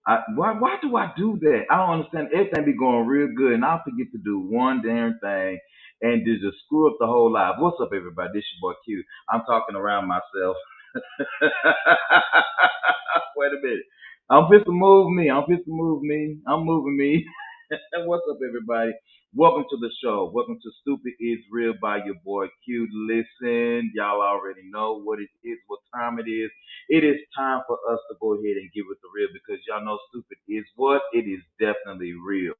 Why do I do that? I don't understand. Everything be going real good, and I forget to do one damn thing, and just screw up the whole life. What's up, everybody? This your boy Q. I'm talking around myself. Wait a minute. I'm fit to move me. I'm fit to move me. I'm moving me. What's up, everybody? Welcome to the show. Welcome to Stupid Is Real by your boy Q. Listen, y'all already know what it is, what time it is. It is time for us to go ahead and give it the real because y'all know stupid is what? It is definitely real.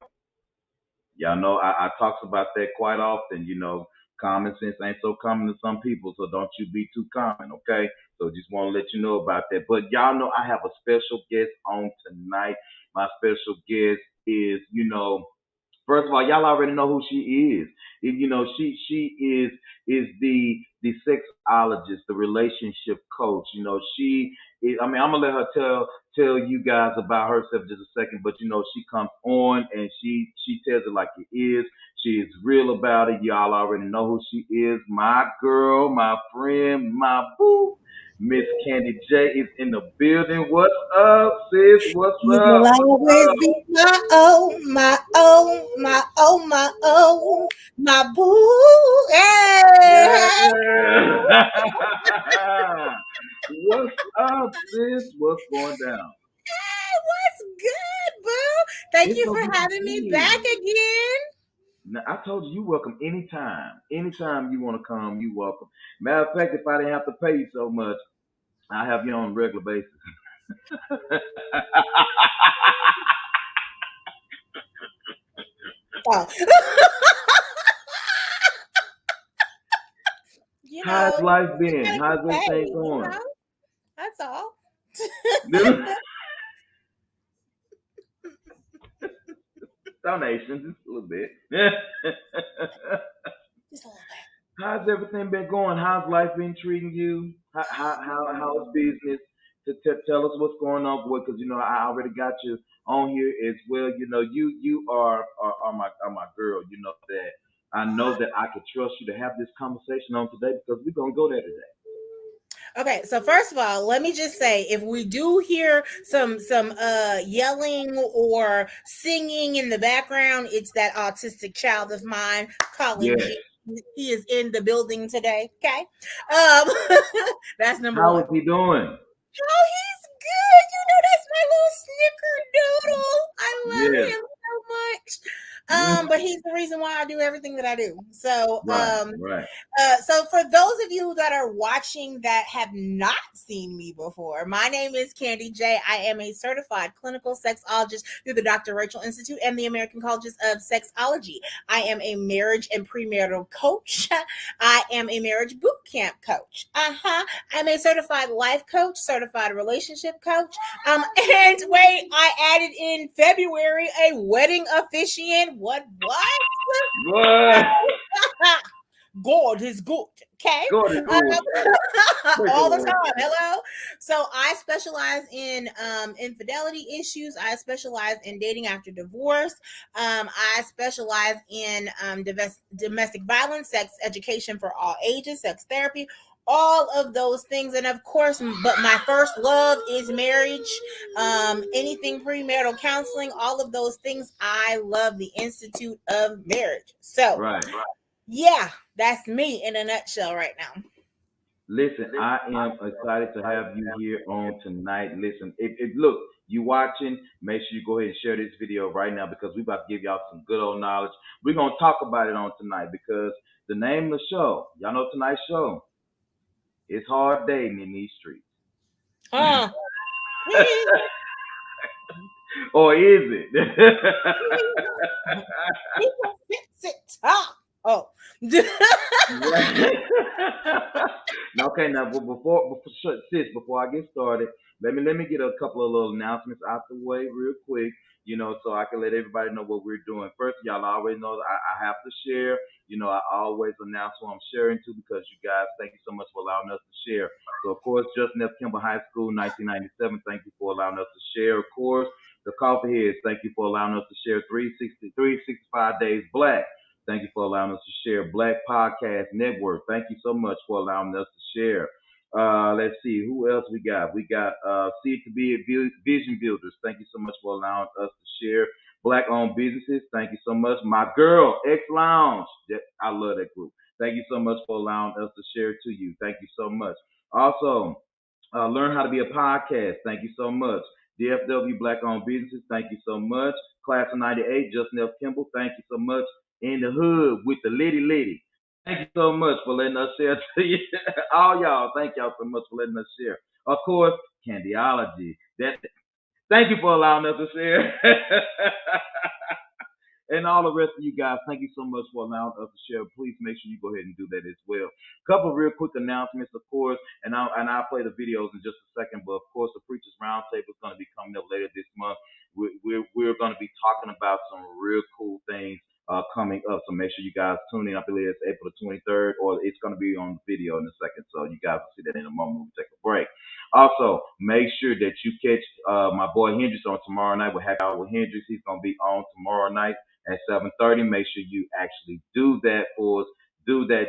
Y'all know I talks about that quite often. Common sense ain't so common to some people, so don't you be too common, okay? So just want to let you know about that. But y'all know I have a special guest on tonight. My special guest is, first of all, y'all already know who she is. She is the sexologist, the relationship coach. She is. I mean, I'm gonna let her tell you guys about herself just a second. But she comes on and she tells it like it is. She is real about it. Y'all already know who she is. My girl, my friend, my boo. Miss Candy J is in the building. What's up, sis? What's You up? will What's always up? be my own, my own, my own, my own, my boo. Hey, Yeah. What's up, sis? What's going down? hey, what's good, boo? Thank It's you so for good to having me see back you. again. Now, I told you welcome anytime. Anytime you want to come, you welcome. Matter of fact, if I didn't have to pay you so much, I have you on a regular basis. Oh, How's life I been? gotta How's get everything paid, going? that's all. Donations, just a little bit. Just a little bit. How's everything been going? How's life been treating you? How's business? Tell us what's going on, boy. Because I already got you on here as well. You are my girl. You know that I know that I can trust you to have this conversation on today because we're gonna go there today. Okay, so first of all, let me just say if we do hear some yelling or singing in the background, it's that autistic child of mine, Colin Yes. G. He is in the building today. Okay. Um that's number How one. is he doing? Oh, he's good. That's my little snickerdoodle. I love Yes. him so much. Mm. But he's the reason why I do everything that I do. Right. Right. So for those of you that are watching that have not seen me before, my name is Candy J. I am a certified clinical sexologist through the Dr. Rachel Institute and the American Colleges of Sexology. I am a marriage and premarital coach. I am a marriage boot camp coach. I'm a certified life coach, certified relationship coach. And wait, I added in February a wedding officiant. What? What? God is good. Okay. God is good. Praise the All the Lord. time. Hello. So I specialize in infidelity issues. I specialize in dating after divorce. I specialize in domestic violence, sex education for all ages, sex therapy, all of those things. And of course, but my first love is marriage. Anything premarital counseling, all of those things. I love the Institute of Marriage. So Right. yeah, that's me in a nutshell right now. Listen, I am excited to have you here on tonight. Listen, if look, you watching, make sure you go ahead and share this video right now because we about to give y'all some good old knowledge. We're gonna talk about it on tonight because the name of the show, y'all know tonight's show, it's hard dating in these streets. Uh, please, Or is it? please, people fix it up. Oh, Right. Now, okay, now sis, before I get started, let me get a couple of little announcements out the way real quick. So I can let everybody know what we're doing. First, y'all already know that I have to share. I always announce who I'm sharing to because you guys, thank you so much for allowing us to share. So, of course, Justin F. Kimball High School, 1997. Thank you for allowing us to share. Of course, the Coffee Heads. Thank you for allowing us to share 365 Days Black. Thank you for allowing us to share Black Podcast Network. Thank you so much for allowing us to share. Let's see who else we got. We got See It to Be It Vision Builders. Thank you so much for allowing us to share Black-owned businesses. Thank you so much. My girl, X Lounge. I love that group. Thank you so much for allowing us to share it to you. Thank you so much. Also, Learn How to Be a Podcast. Thank you so much. DFW Black-owned businesses. Thank you so much. Class of '98, Justin F. Kimball. Thank you so much. In the Hood with the Liddy. Thank you so much for letting us share to you. All y'all, thank y'all so much for letting us share. Of course, Candyology. Thank you for allowing us to share. And all the rest of you guys, thank you so much for allowing us to share. Please make sure you go ahead and do that as well. Couple of real quick announcements, of course, and I'll play the videos in just a second. But of course, the Preachers Roundtable is going to be coming up later this month. We're going to be talking about some real cool things coming up. So make sure you guys tune in. I believe it's April the 23rd, or it's going to be on video in a second. So you guys will see that in a moment when we take a break. Also, make sure that you catch my boy Hendrix on tomorrow night with Happy Hour with Hendrix. He's going to be on tomorrow night at 7:30. Make sure you actually do that for us. Do that.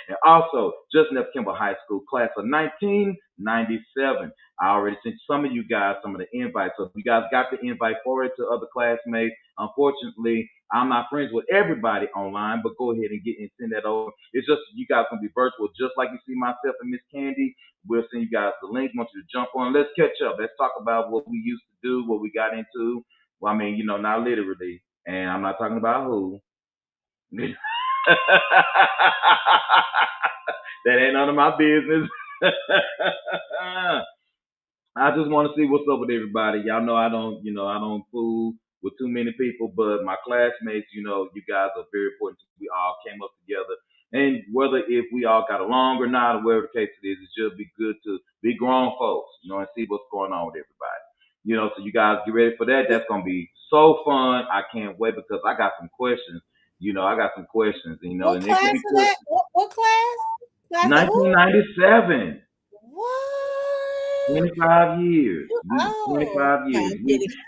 And also, Justin F. Kimball High School, class of 1997. I already sent some of you guys some of the invites. So if you guys got the invite for it to other classmates, unfortunately, I'm not friends with everybody online, but go ahead and send that over. It's just you guys gonna be virtual, just like you see myself and Miss Candy. We'll send you guys the link. Want you to jump on. Let's catch up. Let's talk about what we used to do, what we got into. Well, I mean, not literally, and I'm not talking about who. That ain't none of my business. I just want to see what's up with everybody. Y'all know I don't fool with too many people, but my classmates, you guys are very important. We all came up together, and whether if we all got along or not, or whatever the case it is, it's just be good to be grown folks, and see what's going on with everybody. So you guys get ready for that. That's gonna be so fun. I can't wait because I got some questions. I got some questions. What And class it could be is that? What class? 1997. What? 25 years. Oh, 25 years.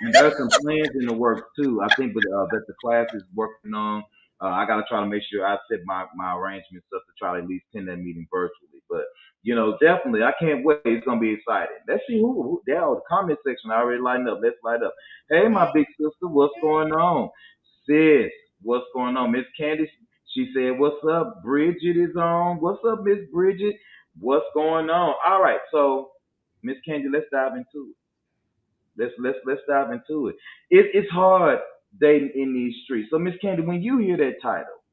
And there's some plans in the works too. I think that the class is working on. I got to try to make sure I set my arrangements up to try to at least attend that meeting virtually. But, definitely, I can't wait. It's going to be exciting. Let's see who there. The comment section I already lined up. Let's light up. Hey, my big sister, what's going on? Sis, what's going on? Miss Candy, she said, what's up? Bridget is on. What's up, Miss Bridget? What's going on? All right, so Miss Candy, let's dive into it. Let's dive into it. It's hard dating in these streets. So Miss Candy, when you hear that title,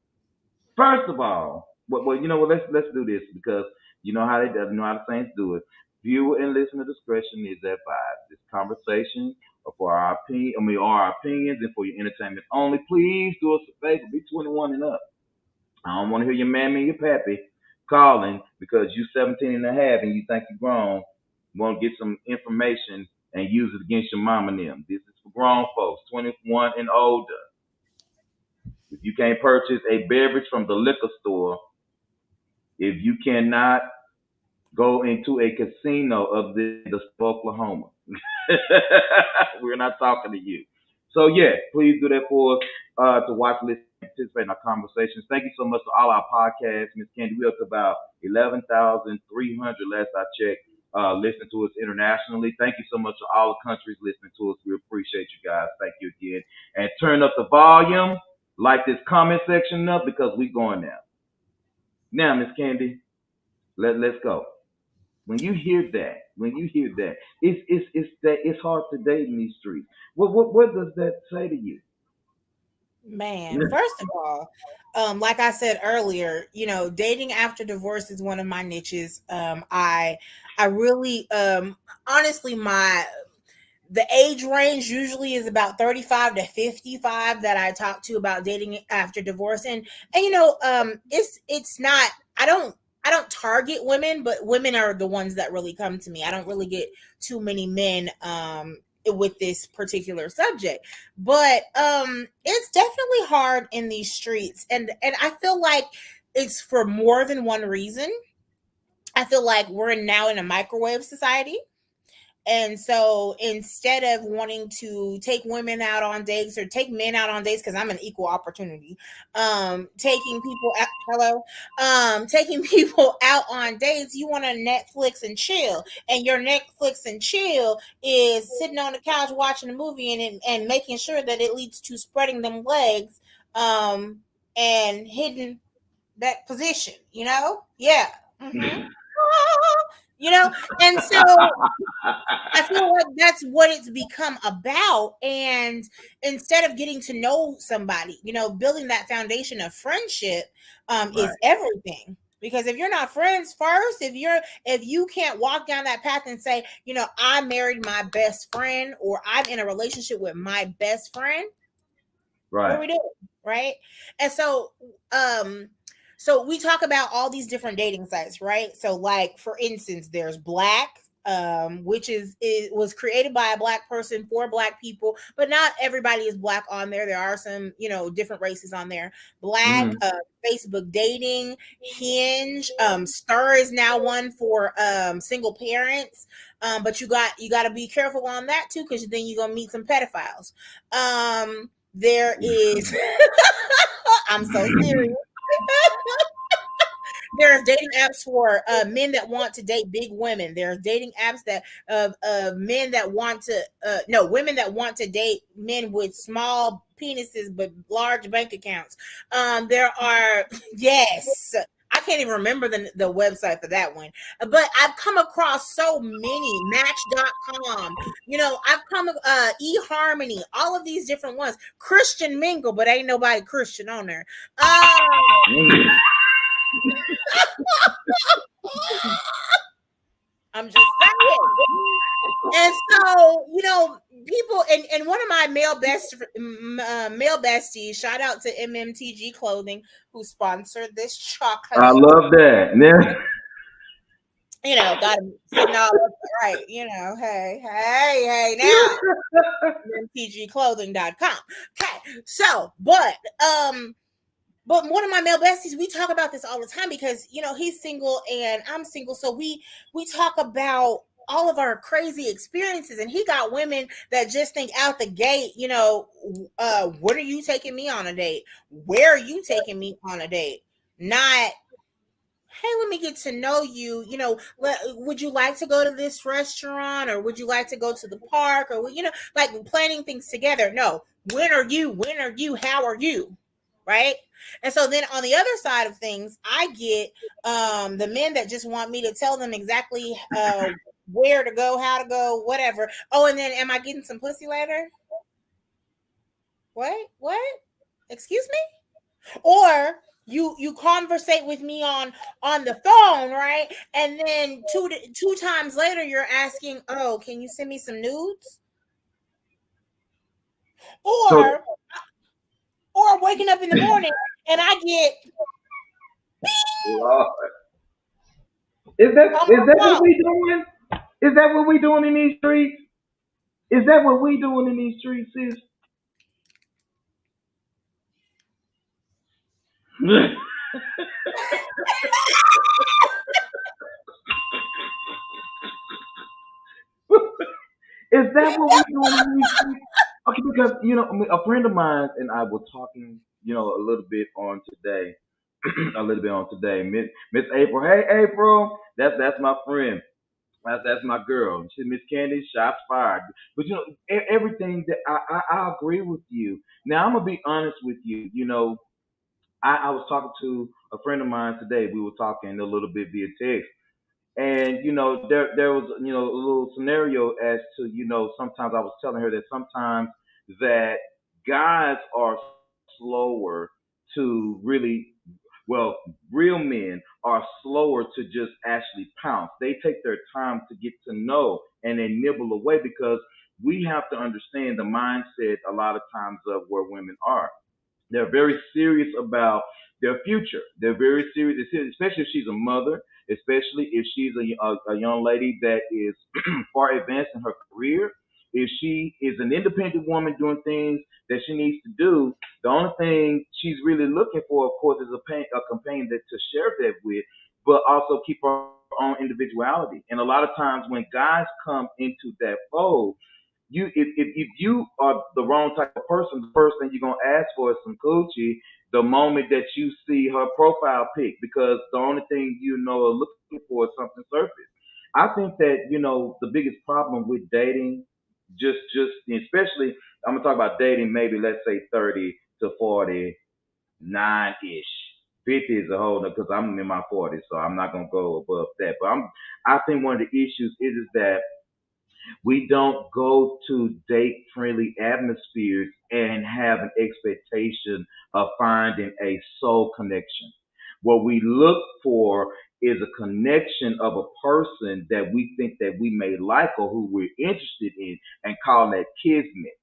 first of all, well, you know what? Let's do this because you know how the Saints do it. Viewer and listener discretion is advised. This conversation for our opinions and for your entertainment only. Please do us a favor. Be 21 and up. I don't want to hear your mammy and your pappy calling because you 17 and a half and you think you're grown. Want to get some information and use it against your mom and them. This is for grown folks, 21 and older. If you can't purchase a beverage from the liquor store, if you cannot go into a casino of the Oklahoma, we're not talking to you. So yeah, please do that for us to watch, listen, participate in our conversations. Thank you so much to all our podcasts. Miss Candy, we're up to about 11,300 last I checked. Listening to us internationally. Thank you so much to all the countries listening to us. We appreciate you guys. Thank you again. And turn up the volume, light this comment section up because we're going now. Now, Miss Candy, let's go. When you hear that, it's hard to date in these streets. What does that say to you? Man, first of all, like I said earlier, dating after divorce is one of my niches. I really, honestly, the age range usually is about 35 to 55 that I talk to about dating after divorce, and it's not. I don't target women, but women are the ones that really come to me. I don't really get too many men with this particular subject, but it's definitely hard in these streets, and I feel like it's for more than one reason. I feel like we're now in a microwave society, And so instead of wanting to take women out on dates or take men out on dates, because I'm an equal opportunity, taking people out, hello, taking people out on dates, you want to Netflix and chill. And your Netflix and chill is sitting on the couch watching a movie and making sure that it leads to spreading them legs and hitting that position, Yeah. Mm-hmm. And so I feel like that's what it's become about. And instead of getting to know somebody, building that foundation of friendship Right. is everything. Because if you're not friends first, if you can't walk down that path and say, I married my best friend, or I'm in a relationship with my best friend, what are Right. we doing? Right. And so we talk about all these different dating sites, right? So like for instance, there's Black, which it was created by a Black person for Black people, but not everybody is Black on there. There are some, different races on there. Black, Mhm. Facebook dating, Hinge, Stir is now one for single parents. But you got to be careful on that too, because then you're gonna meet some pedophiles. There is I'm so serious. There's dating apps for men that want to date big women. There's dating apps that of men that want to no women that want to date men with small penises but large bank accounts. There are yes. I can't even remember the website for that one. But I've come across so many, match.com, I've come eHarmony, all of these different ones. Christian Mingle, but ain't nobody Christian on there. I'm just saying. And so, people and one of my male besties, shout out to MMTG Clothing, who sponsored this I chocolate. love that. Got him sitting all up right, hey, now MMTGclothing.com. Okay, so but one of my male besties, we talk about this all the time because he's single and I'm single, so we talk about all of our crazy experiences, and he got women that just think out the gate, what are you taking me on a date? Where are you taking me on a date? Not, hey, let me get to know you. Would you like to go to this restaurant, or would you like to go to the park, or like planning things together? No, when are you? When are you? How are you? Right. And so then on the other side of things, I get the men that just want me to tell them exactly where to go, how to go, whatever. Oh, and then am I getting some pussy later? What? Excuse me? Or you conversate with me on the phone, right? And then two times later you're asking, oh, can you send me some nudes? So, Or waking up in the morning and I get is that on is that my what phone. we doing? Is that what we doing in these streets? Is that what we doing in these streets, sis? Is that what we doing in these streets? Okay, because a friend of mine and I were talking, a little bit on today, Miss April. Hey, April, that's my friend. That's my girl. She Miss Candy, shots fired. But everything that I agree with you. Now I'm gonna be honest with you. I was talking to a friend of mine today. We were talking a little bit via text, and there was a little scenario as to sometimes I was telling her that sometimes that guys are slower to really, well, real men are slower to just actually pounce. They take their time to get to know and then nibble away, because we have to understand the mindset a lot of times of where women are. They're very serious about their future. They're very serious, especially if she's a mother, especially if she's a young lady that is far advanced in her career. If she is an independent woman doing things that she needs to do, the only thing she's really looking for, of course, is a companion to share that with, but also keep her own individuality. And a lot of times when guys come into that fold, if you are the wrong type of person, the first thing you're gonna ask for is some coochie the moment that you see her profile pic, because the only thing you know are looking for is something surface. I think that the biggest problem with dating, just especially I'm gonna talk about dating, maybe let's say 30 to 49 ish. 50 is a whole because I'm in my 40s, so I'm not gonna go above that. But I think one of the issues is that we don't go to date friendly atmospheres and have an expectation of finding a soul connection. What we look for is a connection of a person that we think that we may like or who we're interested in, and call that kismet.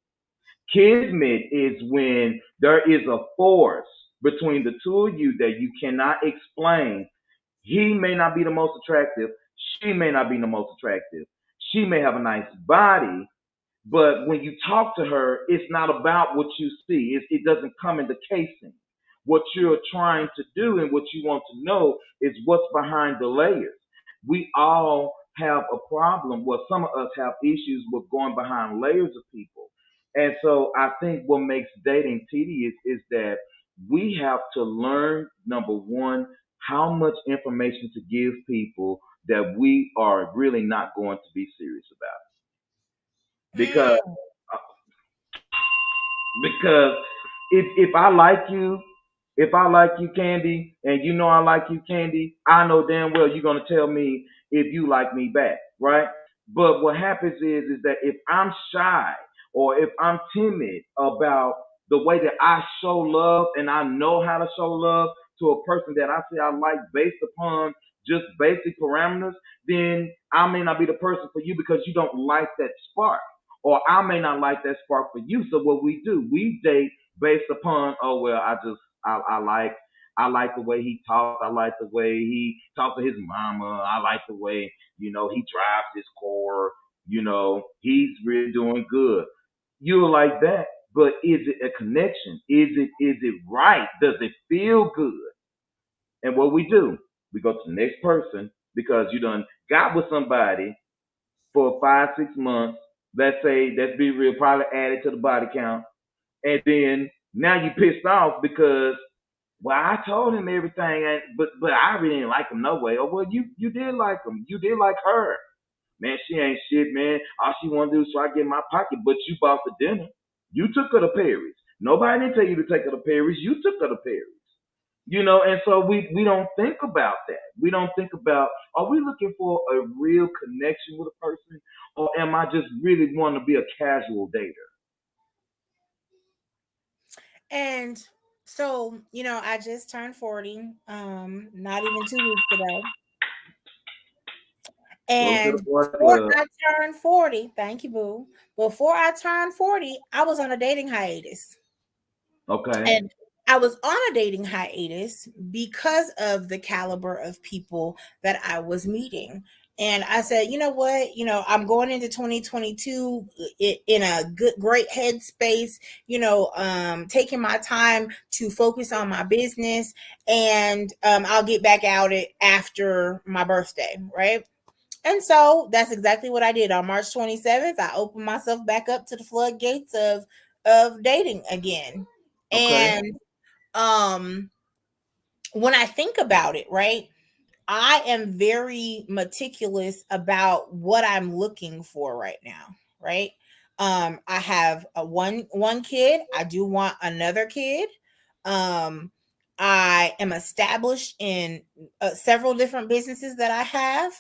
Kismet is when there is a force between the two of you that you cannot explain. He may not be the most attractive. She may not be the most attractive. She may have a nice body, but when you talk to her, it's not about what you see. It doesn't come in the casing. What you're trying to do and what you want to know is what's behind the layers. We all have a problem. Well, some of us have issues with going behind layers of people. And so I think what makes dating tedious is that we have to learn, number one, how much information to give people that we are really not going to be serious about. Because Mm. because if I like you, if I like you, Candy, and you know I like you, Candy, I know damn well you're gonna tell me if you like me back, right? But what happens is that if I'm shy or if I'm timid about the way that I show love and I know how to show love to a person that I say I like based upon just basic parameters, then I may not be the person for you because you don't like that spark, or I may not like that spark for you. So what we do, we date based upon, oh well, I like the way he talks. I like the way he talks to his mama. I like the way he drives his car. He's really doing good. You're like that, but is it a connection? Is it right? Does it feel good? And what we do, we go to the next person because you done got with somebody for 5 6 months. Let's say, let's be real, probably added to the body count, and then now you pissed off because, well, I told him everything, but I really didn't like him no way. Oh well, you did like him, you did like her, man. She ain't shit, man. All she want to do is try to get in my pocket, but you bought the dinner. You took her to Paris. Nobody didn't tell you to take her to Paris. You took her to Paris. And so we don't think about that. We don't think about, are we looking for a real connection with a person, or am I just really wanting to be a casual dater? And so, I just turned 40, not even 2 weeks ago. Welcome to And the boy before club. I turned 40, thank you, boo. Before I turned 40, I was on a dating hiatus. Okay. And I was on a dating hiatus because of the caliber of people that I was meeting. And I said, you know what? I'm going into 2022 in a great headspace, taking my time to focus on my business. And I'll get back out it after my birthday, right? And so that's exactly what I did. On March 27th, I opened myself back up to the floodgates of dating again. Okay. And um when I think about it, right? I am very meticulous about what I'm looking for right now, right? I have a one kid. I do want another kid. Um I am established in several different businesses that I have.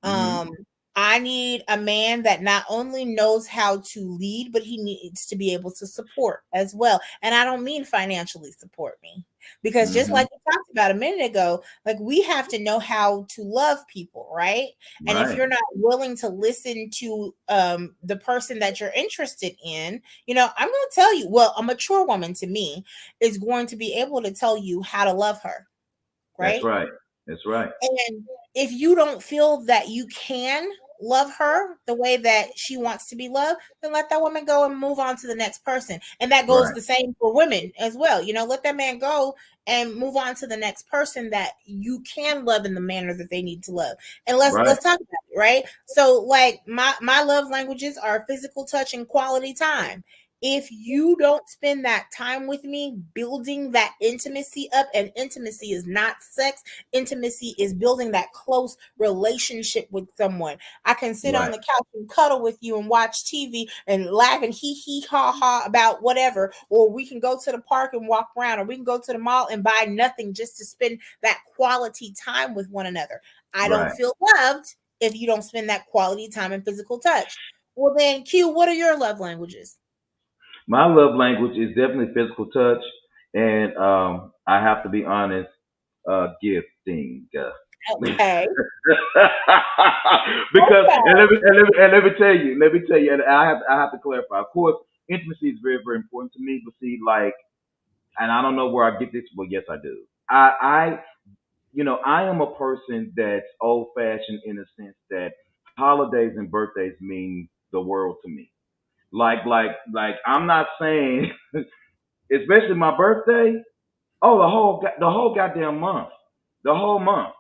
Mhm. Um I need a man that not only knows how to lead, but he needs to be able to support as well. And I don't mean financially support me, because just Mhm. like we talked about a minute ago, like, we have to know how to love people, right? And if Right. you're not willing to listen to the person that you're interested in, I'm going to tell you, well, a mature woman to me is going to be able to tell you how to love her, That's right? right. That's right. And if you don't feel that you can, love her the way that she wants to be loved, then let that woman go and move on to the next person. And that goes Right. the same for women as well. Let that man go and move on to the next person that you can love in the manner that they need to love. And let's Right. talk about it, right? So like my love languages are physical touch and quality time. If you don't spend that time with me building that intimacy up, and intimacy is not sex, intimacy is building that close relationship with someone. I can sit on Right. the couch and cuddle with you and watch TV and laugh and hee ha ha about whatever, or we can go to the park and walk around, or we can go to the mall and buy nothing just to spend that quality time with one another. I don't Right. feel loved if you don't spend that quality time and physical touch. Well then, Q, what are your love languages? My love language is definitely physical touch, and I have to be honest, gifting. Okay. Because Okay. let me tell you, and I have to clarify. Of course, intimacy is very very important to me. But see, like, and I don't know where I get this, but yes, I do. I I am a person that's old fashioned in the sense that holidays and birthdays mean the world to me. Like I'm not saying, especially my birthday. Oh, the whole goddamn month, the whole month.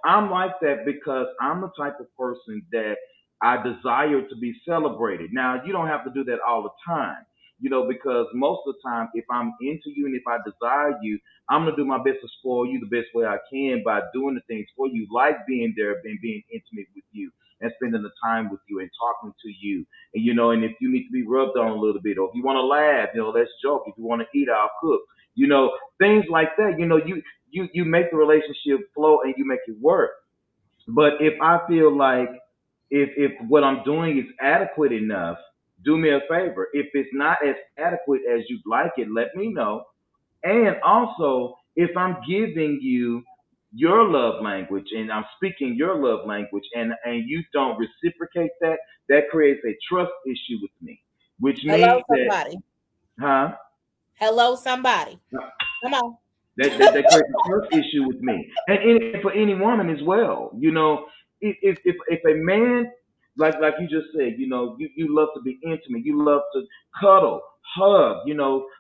I'm like that because I'm the type of person that I desire to be celebrated. Now, you don't have to do that all the time. Because most of the time, if I'm into you and if I desire you, I'm gonna do my best to spoil you the best way I can by doing the things for you, like being there and being intimate with you and spending the time with you and talking to you. And if you need to be rubbed on a little bit, or if you want to laugh, let's joke. If you want to eat, I'll cook. Things like that. You make the relationship flow and you make it work. But if I feel like if what I'm doing is adequate enough, do me a favor. If it's not as adequate as you'd like it, let me know. And also, if I'm giving you your love language and I'm speaking your love language and you don't reciprocate that, that creates a trust issue with me, which Hello, means that, somebody. huh? Hello, somebody. Come on. That creates a trust issue with me, and for any woman as well. If a man, like you just said, you love to be intimate, you love to cuddle, hug.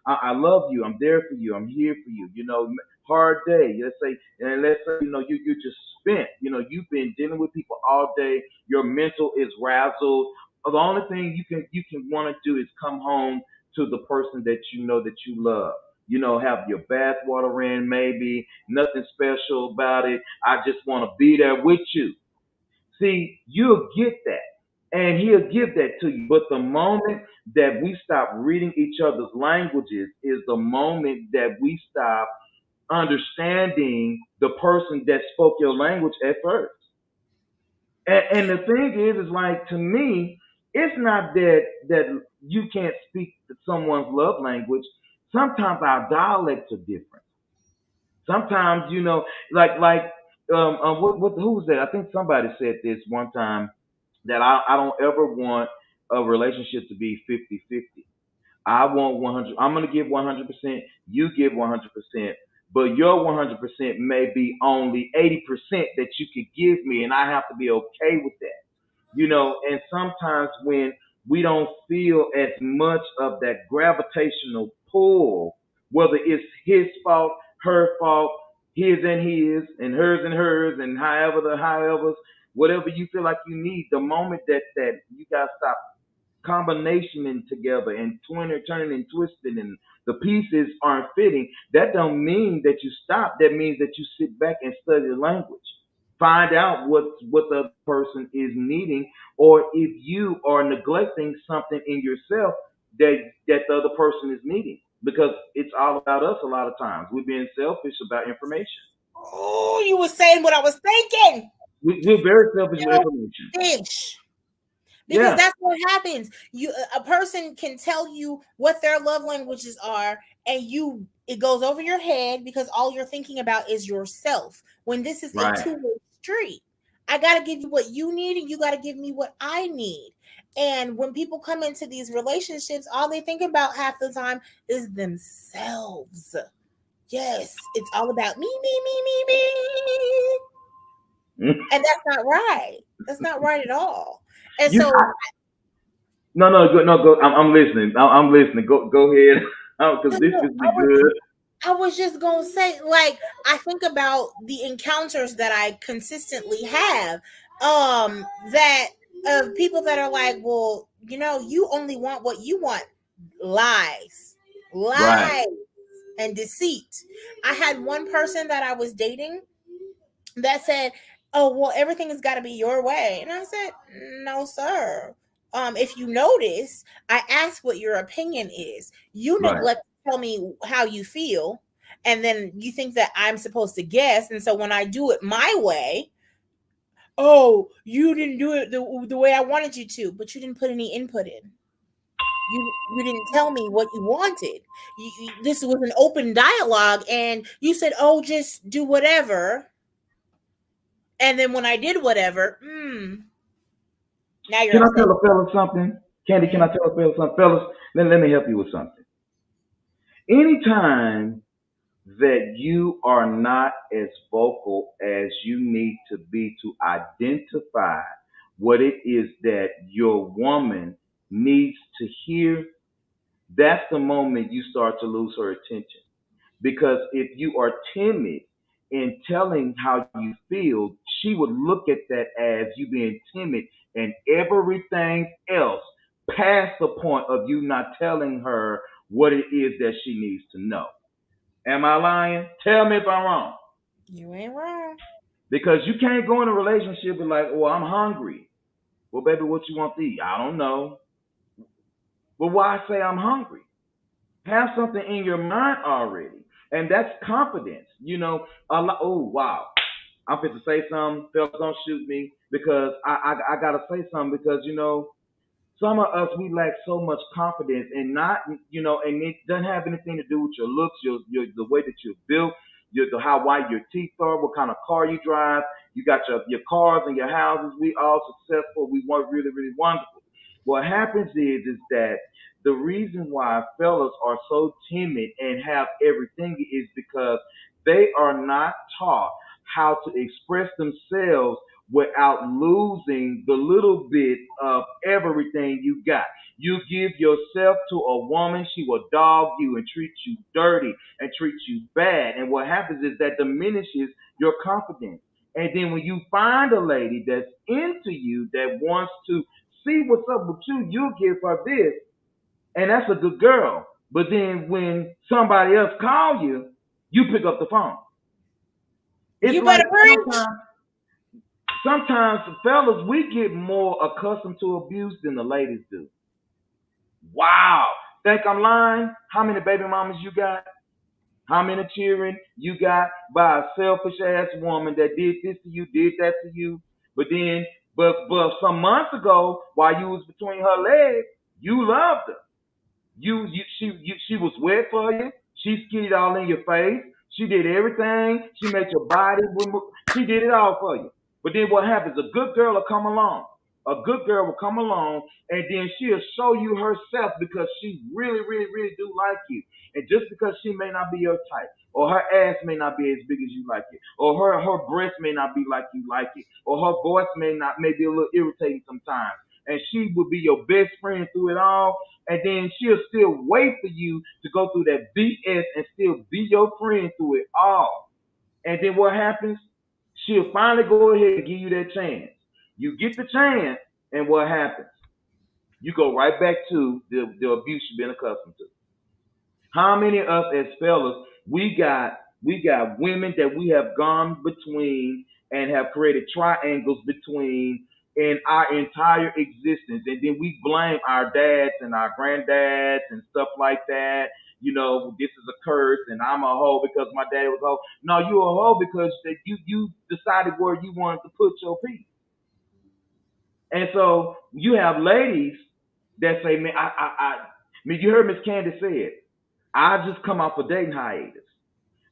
I love you, I'm there for you, I'm here for you. Hard day, let's say you just spent. You've been dealing with people all day. Your mental is razzled. The only thing you can want to do is come home to the person that you know that you love. Have your bath water ran, maybe nothing special about it. I just want to be there with you. See, you'll get that. And he'll give that to you. But the moment that we stop reading each other's languages is the moment that we stop understanding the person that spoke your language at first. And the thing is like, to me, it's not that you can't speak someone's love language. Sometimes our dialects are different. Sometimes, like what who's that? I think somebody said this one time, that I don't ever want a relationship to be 50-50. I want 100. I'm going to give 100%. You give 100%. But your 100% may be only 80% that you could give me, and I have to be okay with that. And sometimes when we don't feel as much of that gravitational pull, whether it's his fault, her fault, his and hers and hers, and however the however's, whatever you feel like you need, the moment that you guys stop combinationing together and turning and twisting and the pieces aren't fitting, that don't mean that you stop. That means that you sit back and study the language. Find out what the other person is needing, or if you are neglecting something in yourself that the other person is needing. Because it's all about us a lot of times. We're being selfish about information. Oh, you were saying what I was thinking. We're very selfish with information. Fish. Because Yeah, that's what happens. A person can tell you what their love languages are, and it goes over your head because all you're thinking about is yourself. When this is a right. two-way street, I got to give you what you need, and you got to give me what I need. And when people come into these relationships, all they think about half the time is themselves. Yes, it's all about me, me, me, me, me. And that's not right. That's not right at all. And You, so no, no, go, no, go. I'm listening. I'm listening. Go ahead, because no, this no, is be good. I was just gonna say, like, I think about the encounters that I consistently have, that of people that are like, well, you only want what you want. Lies, Right, lies, and deceit. I had one person that I was dating that said, "Oh, well, everything has got to be your way," and I said, "No, sir. If you notice, I ask what your opinion is. You right. neglect to tell me how you feel, and then you think that I'm supposed to guess. And so when I do it my way, oh, you didn't do it the way I wanted you to, but you didn't put any input in. You didn't tell me what you wanted. This was an open dialogue, and you said, "Oh, just do whatever." And then when I did whatever, now you're Can I upset. tell a fella something? Candy, can I Mm. tell a fella something? Fellas, let me help you with something. Anytime that you are not as vocal as you need to be to identify what it is that your woman needs to hear, that's the moment you start to lose her attention. Because if you are timid in telling how you feel, she would look at that as you being timid and everything else past the point of you not telling her what it is that she needs to know. Am I lying? Tell me if I'm wrong. You ain't wrong. Because you can't go in a relationship and like, oh, I'm hungry. Well, baby, what you want to eat? I don't know. Well, why say I'm hungry? Have something in your mind already. And that's confidence. Oh, wow. I'm fit to say something. Fellas, don't shoot me because I got to say something because, some of us, we lack so much confidence and not, and it doesn't have anything to do with your looks, the way that you're built, how white your teeth are, what kind of car you drive. You got your cars and your houses. We all successful. We want really, really wonderful. What happens is that the reason why fellas are so timid and have everything is because they are not taught how to express themselves without losing the little bit of everything you got. You give yourself to a woman, she will dog you and treat you dirty and treat you bad. And what happens is that diminishes your confidence. And then when you find a lady that's into you that wants to see what's up with you, you give her this, and that's a good girl. But then when somebody else call you, you pick up the phone. It's You like better preach. sometimes fellas, we get more accustomed to abuse than the ladies do. Wow. Think I'm lying? How many baby mamas you got? How many children you got by a selfish ass woman that did this to you, did that to you? But then, but some months ago, while you was between her legs, you loved her. She was wet for you. She skied all in your face. She did everything. She made your body remove. She did it all for you. But then what happens? A good girl will come along. A good girl will come along, and then she'll show you herself because she really, really, really do like you. And just because she may not be your type, or her ass may not be as big as you like it, or her breast may not be like you like it, or her voice may be a little irritating sometimes, and she would be your best friend through it all, and then she'll still wait for you to go through that BS and still be your friend through it all. And then what happens? She'll finally go ahead and give you that chance. You get the chance, and what happens? You go right back to the abuse you've been accustomed to. How many of us as fellas, we got women that we have gone between and have created triangles between in our entire existence, and then we blame our dads and our granddads and stuff like that. This is a curse, and I'm a hoe because my dad was a hoe. No, you a hoe because you decided where you wanted to put your piece. And so you have ladies that say, man, you heard Miss Candace say it. I just come off a dating hiatus,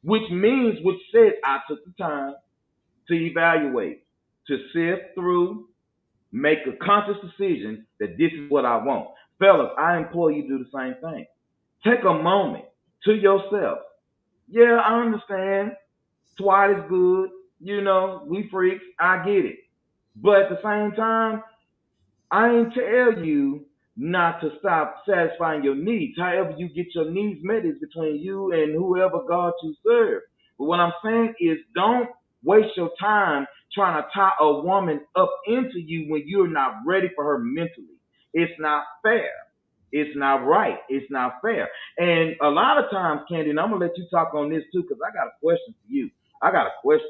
which said I took the time to evaluate, to sift through, make a conscious decision that this is what I want. Fellas, I implore you to do the same thing. Take a moment to yourself. Yeah, I understand. Twat is good. You know, we freaks. I get it. But at the same time, I ain't tell you not to stop satisfying your needs. However, you get your needs met is between you and whoever God you serve. But what I'm saying is, don't waste your time trying to tie a woman up into you when you're not ready for her mentally. It's not fair. It's not right. It's not fair. And a lot of times, Candy, and I'm gonna let you talk on this too, because I got a question for you. I got a question.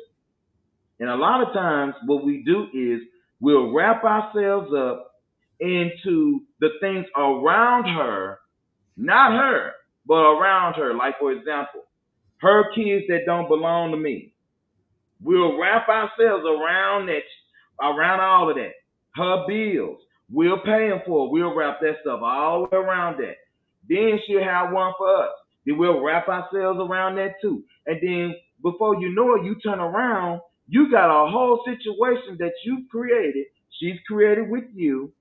And a lot of times, what we do is we'll wrap ourselves up into the things around her, not her, but around her. Like, for example, her kids that don't belong to me. We'll wrap ourselves around that, around all of that. Her bills, we'll pay them for. We'll wrap that stuff all the way around that. Then she'll have one for us. Then we'll wrap ourselves around that too. And then before you know it, you turn around, you got a whole situation that you've created. She's created with you.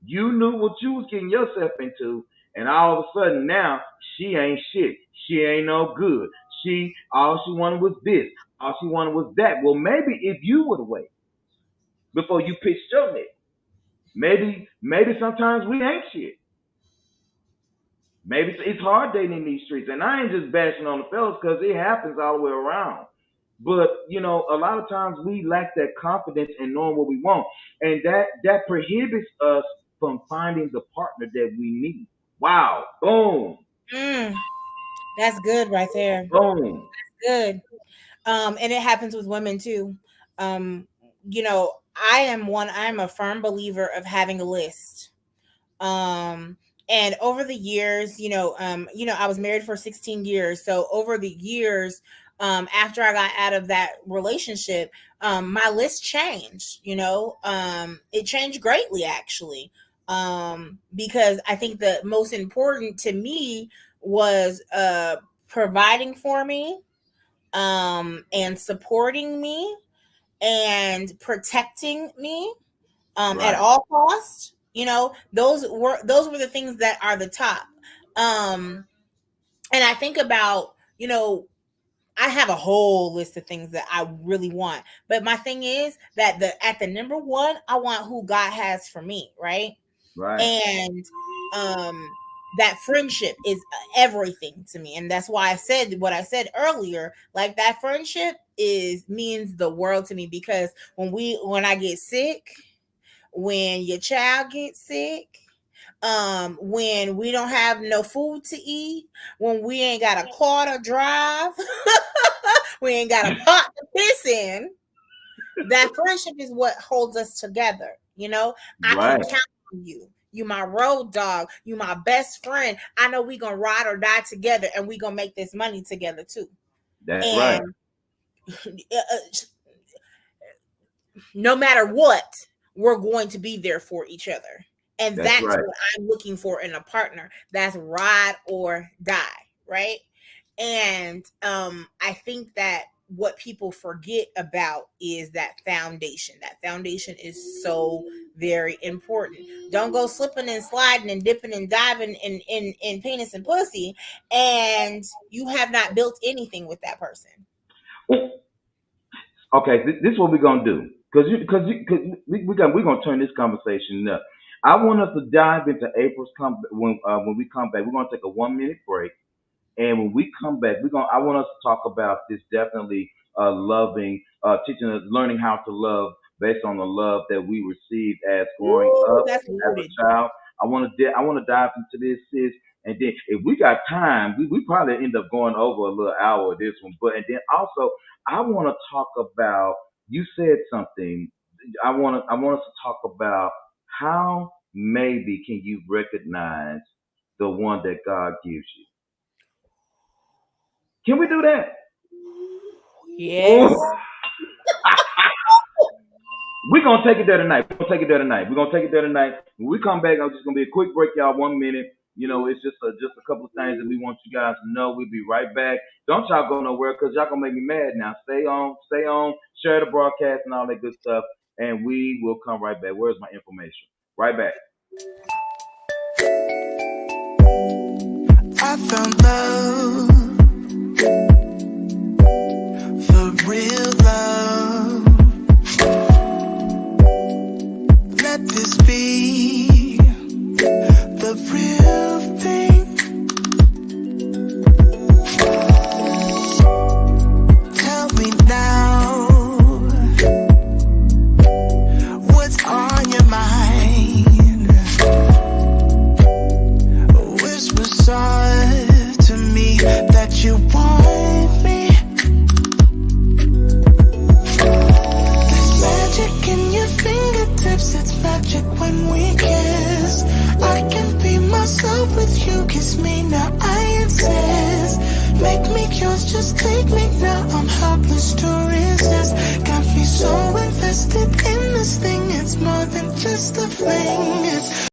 You knew what you was getting yourself into, and all of a sudden now she ain't shit. She ain't no good. She all she wanted was this. All she wanted was that. Well, maybe if you would wait before you pitched your neck, maybe sometimes we ain't shit. Maybe it's hard dating in these streets, and I ain't just bashing on the fellas because it happens all the way around. But you know, a lot of times we lack that confidence in knowing what we want, and that prohibits us from finding the partner that we need. Wow! Boom! Mm, that's good right there. Boom! Good. And it happens with women too. Um, you know, I'm a firm believer of having a list. And over the years, I was married for 16 years. So over the years, after I got out of that relationship, my list changed, it changed greatly actually. Because I think the most important to me was, providing for me, and supporting me and protecting me, at Right, all costs. Those were the things that are the top. Um, and I think about, I have a whole list of things that I really want, but my thing is that at the number one, I want who God has for me, right? right, And um that friendship is everything to me, and that's why I said what I said earlier. Like, that friendship is means the world to me, because when I get sick, when your child gets sick, when we don't have no food to eat, when we ain't got a car to drive, we ain't got a pot to piss in, that friendship is what holds us together. I can right. count on you. You my road dog. You my best friend. I know we gonna ride or die together, and we gonna make this money together too. That's right. And no matter what, we're going to be there for each other. And That's that's right. what I'm looking for in a partner. That's ride or die, right? And I think that what people forget about is that foundation. That foundation is so very important. Don't go slipping and sliding and dipping and diving in penis and pussy, and you have not built anything with that person. Okay, this is what we're gonna do because we're gonna turn this conversation up. I want us to dive into April's when we come back. We're gonna take a 1 minute break. And when we come back, I want us to talk about this definitely loving, teaching us, learning how to love based on the love that we received as growing Ooh, up that's as loaded. a child. I want to dive into this, sis. And then if we got time, we probably end up going over a little hour of this one. But and then also I want to talk about, you said something. I want us to talk about how maybe can you recognize the one that God gives you. Can we do that? Yes. We're gonna take it there tonight. We're gonna take it there tonight. We're gonna take it there tonight. When we come back, I'm just gonna be a quick break, y'all. 1 minute. It's just a couple of things that we want you guys to know. We'll be right back. Don't y'all go nowhere, because y'all gonna make me mad now. Stay on, share the broadcast and all that good stuff, and we will come right back. Where's my information? Right back. I found love, the real love. make me yours, just take me now. I'm helpless to resist. Got me so invested in this thing. It's more than just a fling. It's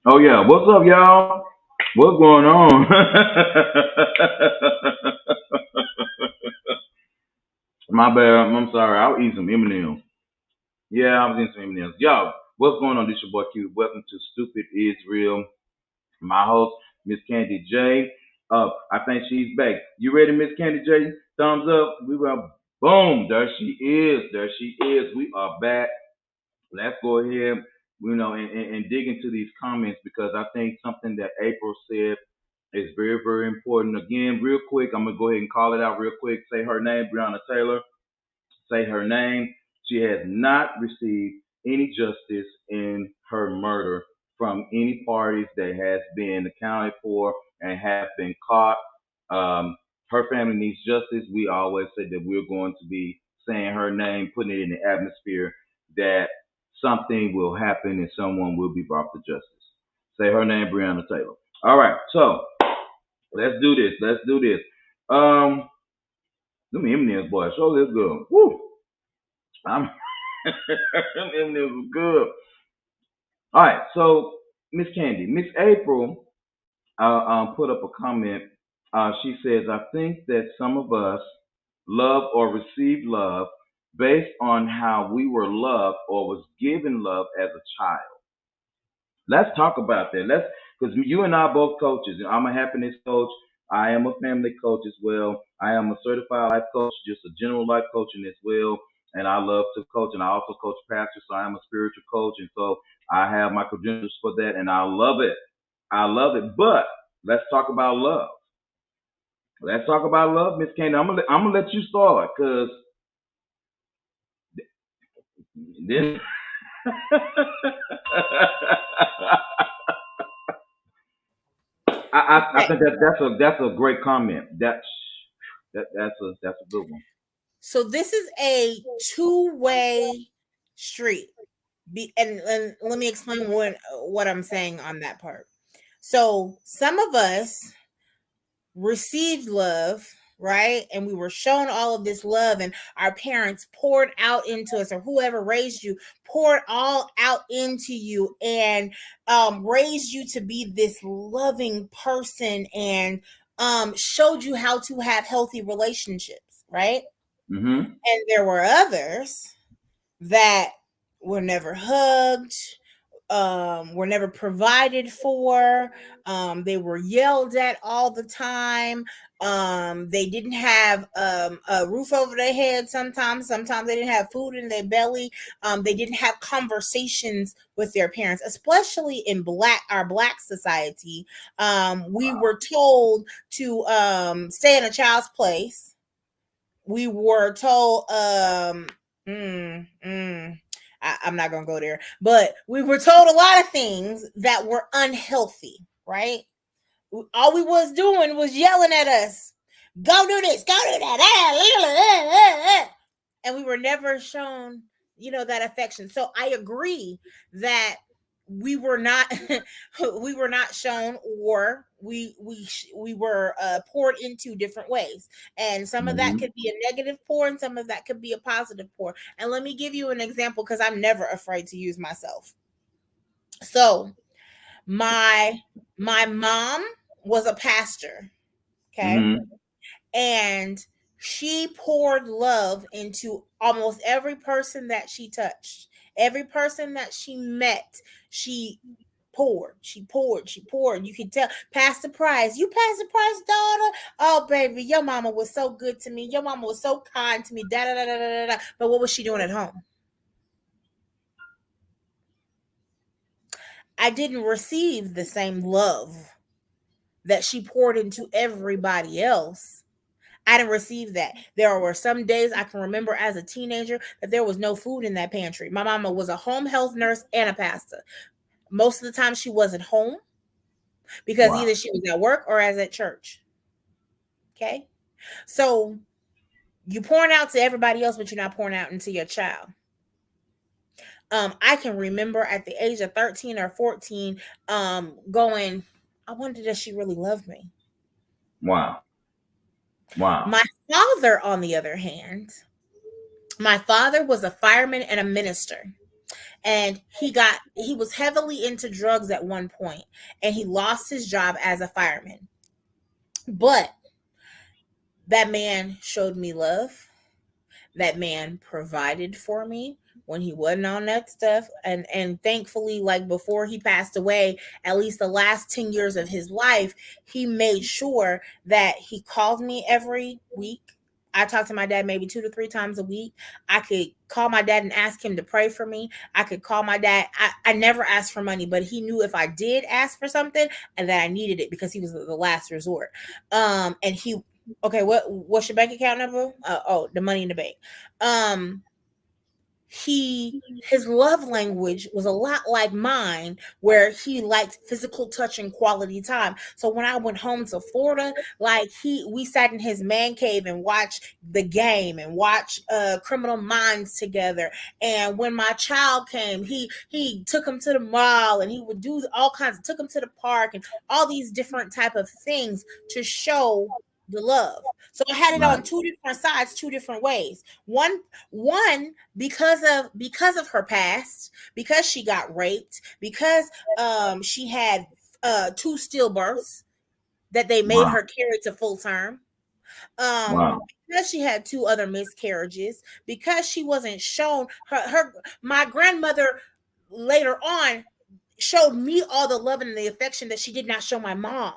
Oh yeah, what's up, y'all? What's going on? My bad. I'm sorry. I'll eat some M&M's. Yeah, I was eating some M&M's. Yo, what's going on? This your boy Q. Welcome to Stupid Is Real. My host, Miss Candy J. I think she's back. You ready, Miss Candy J? Thumbs up. We will. Boom. There she is. There she is. We are back. Let's go ahead, and dig into these comments because I think something that April said is very, very important. Again, real quick, I'm gonna go ahead and call it out real quick. Say her name, Breonna Taylor. Say her name. She has not received any justice in her murder from any parties that has been accounted for and have been caught. Her family needs justice. We always say that we're going to be saying her name, putting it in the atmosphere that something will happen and someone will be brought to justice. Say her name, Breonna Taylor. All right, so let's do this. Let's do this. Let me M&M's, boy. Show this good. Woo. I'm M&M's was good. All right, so Miss Candy, Miss April, put up a comment. She says, "I think that some of us love or receive love based on how we were loved or was given love as a child." Let's talk about that. Because you and I are both coaches. I'm a happiness coach. I am a family coach as well. I am a certified life coach, just a general life coaching as well. And I love to coach, and I also coach pastors, so I am a spiritual coach, and so I have my credentials for that, and I love it. I love it. But let's talk about love. Let's talk about love, Miss Candy. I'm gonna let you start, cause this. I think that's a great comment. That's a good one. So this is a two-way street. And let me explain what I'm saying on that part. So some of us received love, right? And we were shown all of this love, and our parents poured out into us, or whoever raised you poured all out into you and raised you to be this loving person and showed you how to have healthy relationships, right? Mm-hmm. And there were others that were never hugged, were never provided for. They were yelled at all the time. They didn't have a roof over their head sometimes. Sometimes they didn't have food in their belly. They didn't have conversations with their parents, especially in our black society. We were told to stay in a child's place. We were told I'm not gonna go there, but we were told a lot of things that were unhealthy, right? All we was doing was yelling at us, go do this, go do that, and we were never shown, that affection. So I agree that we were not we were not shown, or we were poured into different ways, and some of that Mm-hmm. could be a negative pour and some of that could be a positive pour. And let me give you an example, because I'm never afraid to use myself. So my mom was a pastor, okay, Mm-hmm. and she poured love into almost every person that she touched, every person that she met. She poured. You could tell. Pastor Price, you Pastor Price daughter? Oh, baby, your mama was so good to me. Your mama was so kind to me. Da da da da da da. But what was she doing at home? I didn't receive the same love that she poured into everybody else. I didn't receive that. There were some days I can remember as a teenager that there was no food in that pantry. My mama was a home health nurse and a pastor. Most of the time she wasn't home because Wow. either she was at work or as at church. Okay. So you pouring out to everybody else, but you're not pouring out into your child. I can remember at the age of 13 or 14, going, I wonder, does she really love me? Wow. Wow. My father, on the other hand, my father was a fireman and a minister. And he was heavily into drugs at one point, and he lost his job as a fireman. But that man showed me love. That man provided for me when he wasn't on that stuff, and thankfully, like, before he passed away, at least the last 10 years of his life, he made sure that he called me every week. I talked to my dad maybe 2 to 3 times a week. I could call my dad and ask him to pray for me. I could call my dad. I never asked for money, but he knew if I did ask for something and that I needed it, because he was the last resort. And he Okay, what's your bank account number? The money in the bank. Um, his love language was a lot like mine, where he liked physical touch and quality time. So when I went home to Florida, like, we sat in his man cave and watched the game and watched Criminal Minds together. And when my child came, he took him to the mall, and he would do all kinds, took him to the park, and all these different type of things to show the love. So I had it on Right. two different sides, two different ways. One because of her past, because she got raped, because she had 2 stillbirths that they made Wow. her carry to full term. Um, Wow. because she had 2 other miscarriages, because she wasn't shown her my grandmother later on showed me all the love and the affection that she did not show my mom.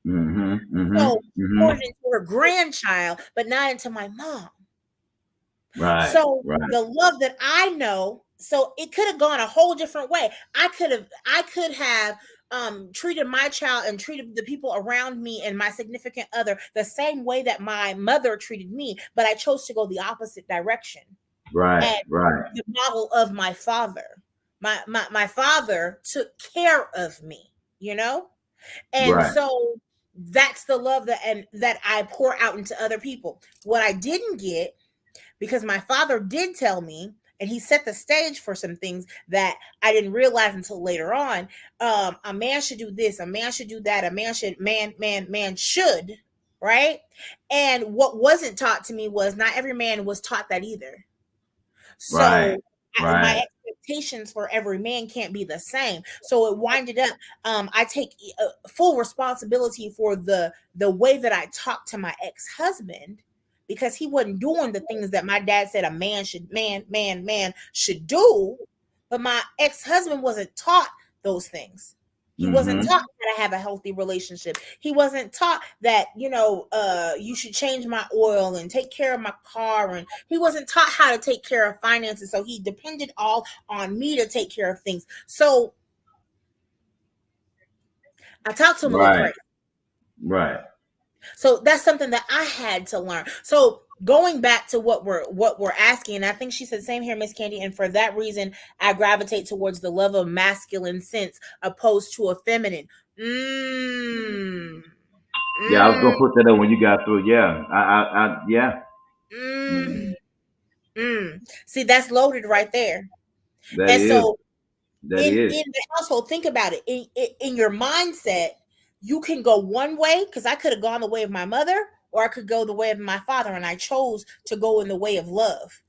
Mm-hmm. Mm-hmm. So poured Mm-hmm. it into her grandchild, but not into my mom. Right. So Right. the love that I know, so it could have gone a whole different way. I could have treated my child and treated the people around me and my significant other the same way that my mother treated me, but I chose to go the opposite direction. Right. And Right. the model of my father. My father took care of me, you know? And Right. so that's the love that I pour out into other people. What I didn't get, because my father did tell me, and he set the stage for some things that I didn't realize until later on. A man should do this, a man should do that, a man should, man should, right? And what wasn't taught to me was not every man was taught that either. Right. So Right. my expectations for every man can't be the same. So it winded up. I take full responsibility for the way that I talked to my ex husband, because he wasn't doing the things that my dad said a man should do. But my ex husband wasn't taught those things. He wasn't Mm-hmm. taught how to have a healthy relationship. He wasn't taught that, you should change my oil and take care of my car. And he wasn't taught how to take care of finances. So he depended all on me to take care of things. So I talked to him a little Right. crazy. Right. So that's something that I had to learn. So going back to what we're asking, and I think she said same here, Miss Candy, and for that reason, I gravitate towards the love of masculine sense opposed to a feminine. Mm, Yeah, I was mm, gonna put that up when you got through. Yeah. Yeah. mm, mm. See, that's loaded right there. That And is. so That in is. the household, think about it. In your mindset, you can go one way, because I could have gone the way of my mother, or I could go the way of my father, and I chose to go in the way of love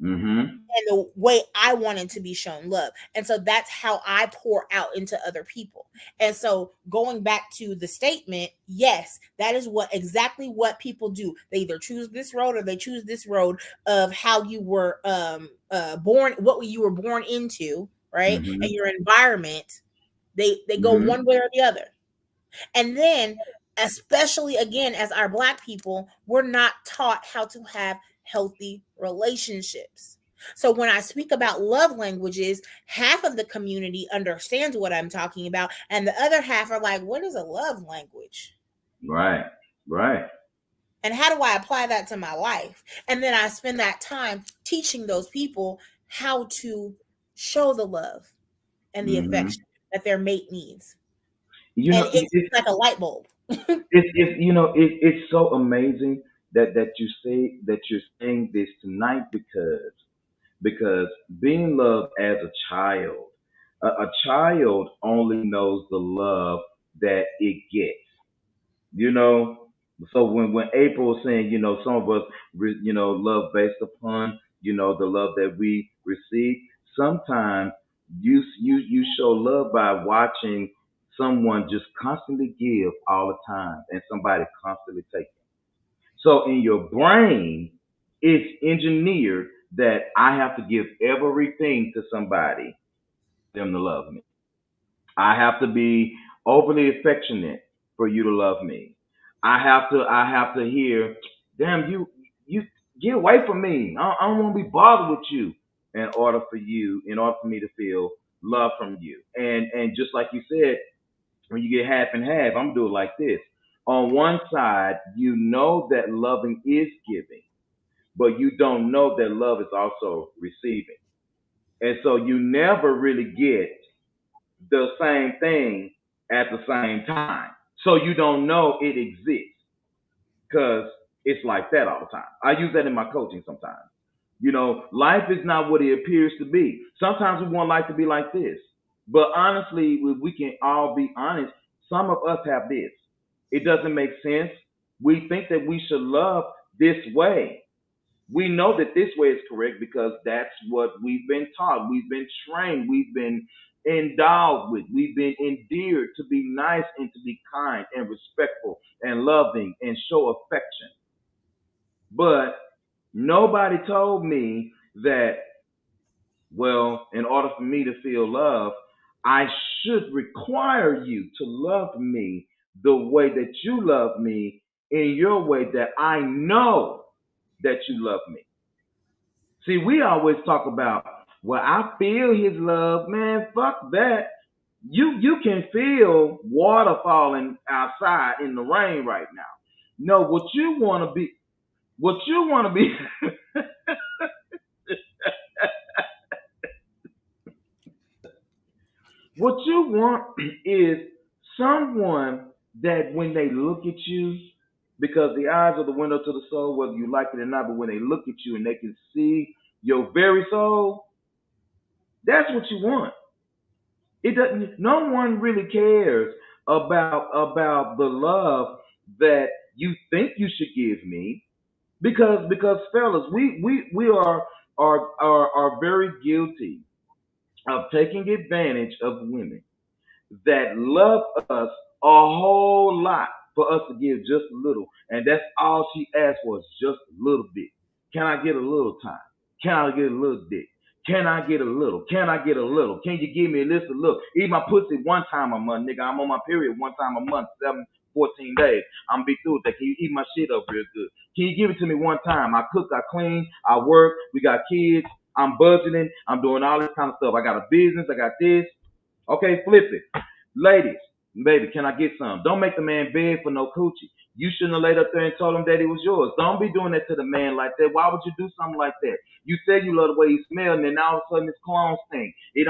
Mm-hmm. and the way I wanted to be shown love. And so that's how I pour out into other people. And so going back to the statement, yes, that is exactly what people do. They either choose this road or they choose this road of how you were born, what you were born into, right? Mm-hmm. And your environment. They go Mm-hmm. one way or the other. And then, especially again, as our Black people, we're not taught how to have healthy relationships. So when I speak about love languages, half of the community understands what I'm talking about, and the other half are like, what is a love language? Right. Right. And how do I apply that to my life? And then I spend that time teaching those people how to show the love and the Mm-hmm. affection that their mate needs. You And know, it's like a light bulb. it's so amazing that you're saying this tonight, because being loved as a child, a child only knows the love that it gets. You know, so when April was saying, some of us, love based upon, the love that we receive. Sometimes you show love by watching someone just constantly give all the time, and somebody constantly take. So in your brain, it's engineered that I have to give everything to somebody for them to love me. I have to be overly affectionate for you to love me. I have to hear, damn you get away from me. I don't want to be bothered with you in order for me to feel love from you. And just like you said, when you get half and half, I'm gonna do it like this. On one side, you know that loving is giving, but you don't know that love is also receiving. And so you never really get the same thing at the same time. So you don't know it exists because it's like that all the time. I use that in my coaching sometimes. Life is not what it appears to be. Sometimes we want life to be like this. But honestly, if we can all be honest, some of us have this. It doesn't make sense. We think that we should love this way. We know that this way is correct because that's what we've been taught. We've been trained. We've been endowed with. We've been endeared to be nice and to be kind and respectful and loving and show affection. But nobody told me that, well, in order for me to feel love, I should require you to love me the way that you love me in your way that I know that you love me. See, we always talk about, well, I feel his love, man. Fuck that. You can feel water falling outside in the rain right now. No, what you want to be, what you want is someone that when they look at you, because the eyes are the window to the soul, whether you like it or not, but when they look at you and they can see your very soul, that's what you want. It doesn't. No one really cares about the love that you think you should give me, because fellas, we are very guilty of taking advantage of women that love us a whole lot for us to give just a little, and that's all she asked for is just a little bit. Can I get a little time? Can I get a little dick? Can I get a little? Can I get a little? Can you give me a list of look? Eat my pussy one time a month, nigga. I'm on my period one time a month, 14 days. I'm gonna be through with that. Can you eat my shit up real good? Can you give it to me one time? I cook, I clean, I work, we got kids, I'm budgeting, I'm doing all this kind of stuff. I got a business, I got this. Okay, flip it. Ladies, baby, can I get some? Don't make the man beg for no coochie. You shouldn't have laid up there and told him that it was yours. Don't be doing that to the man like that. Why would you do something like that? You said you love the way he smells, and then all of a sudden his cologne stink. It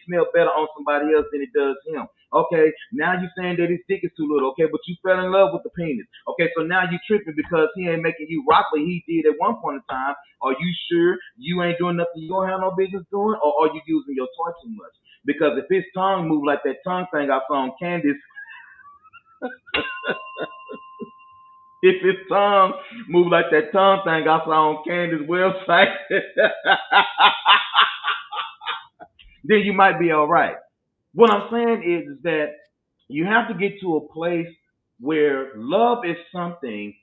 smells better on somebody else than it does him. Okay, now you saying that his dick is too little. Okay, but you fell in love with the penis. Okay, so now you tripping because he ain't making you rock like he did at one point in time. Are you sure you ain't doing nothing you don't have no business doing, or are you using your toy too much? Because if his tongue moved like that tongue thing I saw on Candace, if his tongue moved like that tongue thing I saw on Candace's website, then you might be all right. What I'm saying is that you have to get to a place where love is something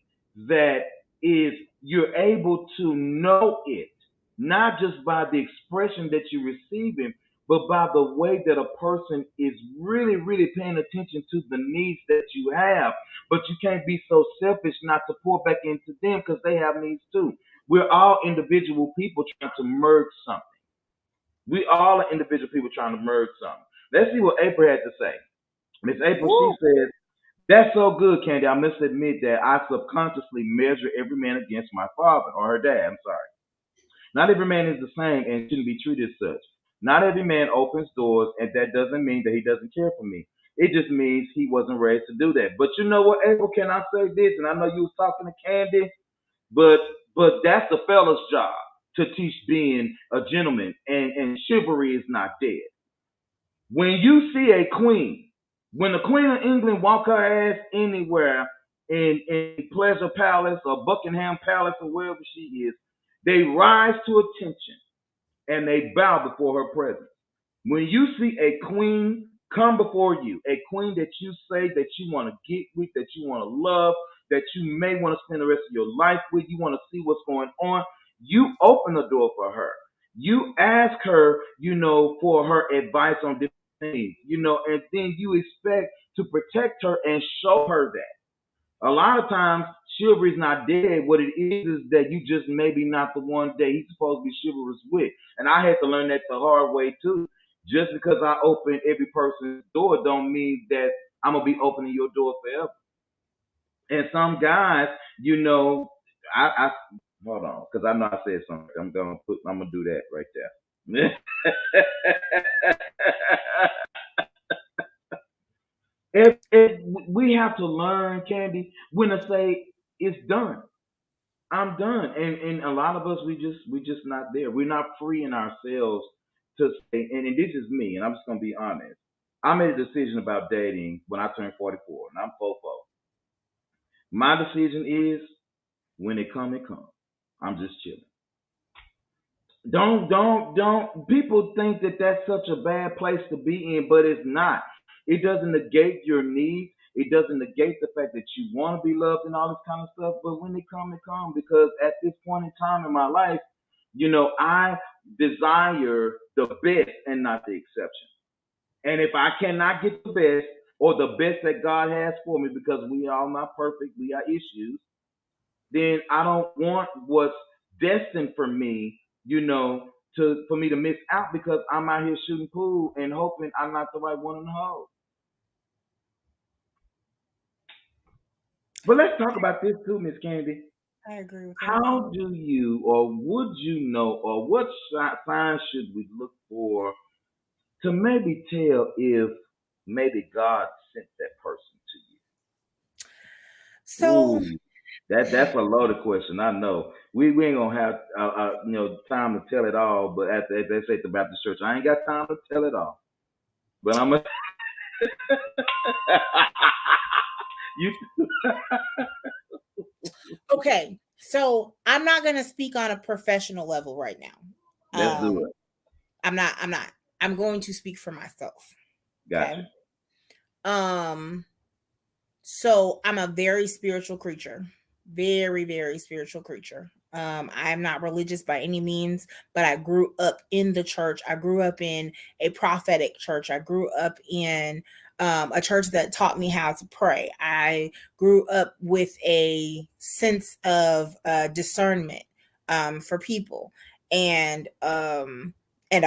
that is you're able to know it, not just by the expression that you're receiving, but by the way that a person is really, really paying attention to the needs that you have. But you can't be so selfish not to pour back into them because they have needs too. We're all individual people trying to merge something. We all are individual people trying to merge something. Let's see what April had to say. Miss April, she Woo. says, that's so good, Candy. I must admit that I subconsciously measure every man against my father or her dad. I'm sorry. Not every man is the same and shouldn't be treated as such. Not every man opens doors, and that doesn't mean that he doesn't care for me. It just means he wasn't raised to do that. But you know what, April, can I say this? And I know you was talking to Candy, but that's the fella's job to teach being a gentleman, and chivalry is not dead. When you see a queen When the Queen of England walk her ass anywhere in Pleasure Palace or Buckingham Palace or wherever she is, they rise to attention and they bow before her presence. When you see a queen come before you, a queen that you say that you want to get with, that you want to love, that you may want to spend the rest of your life with, you want to see what's going on, you open the door for her. You ask her, for her advice on different things, and then you expect to protect her and show her that. A lot of times, chivalry's not dead. What it is that you just maybe not the one that he's supposed to be chivalrous with. And I had to learn that the hard way too. Just because I open every person's door don't mean that I'm gonna be opening your door forever. And some guys, I hold on, because I know I said something. I'm gonna do that right there. if we have to learn, Candy, when to say it's done. I'm done. And a lot of us we just not there. We're not freeing ourselves to say, and this is me, and I'm just gonna be honest. I made a decision about dating when I turned 44, and I'm 44. My decision is when it come, it come. I'm just chilling. Don't. People think that that's such a bad place to be in, but it's not. It doesn't negate your needs. It doesn't negate the fact that you want to be loved and all this kind of stuff. But when it come, it come. Because at this point in time in my life, I desire the best and not the exception. And if I cannot get the best or the best that God has for me, because we are not perfect, we are issues, then I don't want what's destined for me, for me to miss out because I'm out here shooting pool and hoping I'm not the right one in the hole. But let's talk about this too, Miss Candy. I agree with that. How do you, or would you know, or what signs should we look for to maybe tell if maybe God sent that person to you? So Ooh, that's a loaded question. I know we ain't gonna have time to tell it all. But as they say at the Baptist Church, I ain't got time to tell it all. But I'm a you. okay, so I'm not gonna speak on a professional level right now. Let's do it. I'm not. I'm going to speak for myself. Gotcha. Okay. So I'm a very spiritual creature. Very, very spiritual creature. I am not religious by any means, but I grew up in the church. I grew up in a prophetic church. I grew up in a church that taught me how to pray. I grew up with a sense of discernment for people and a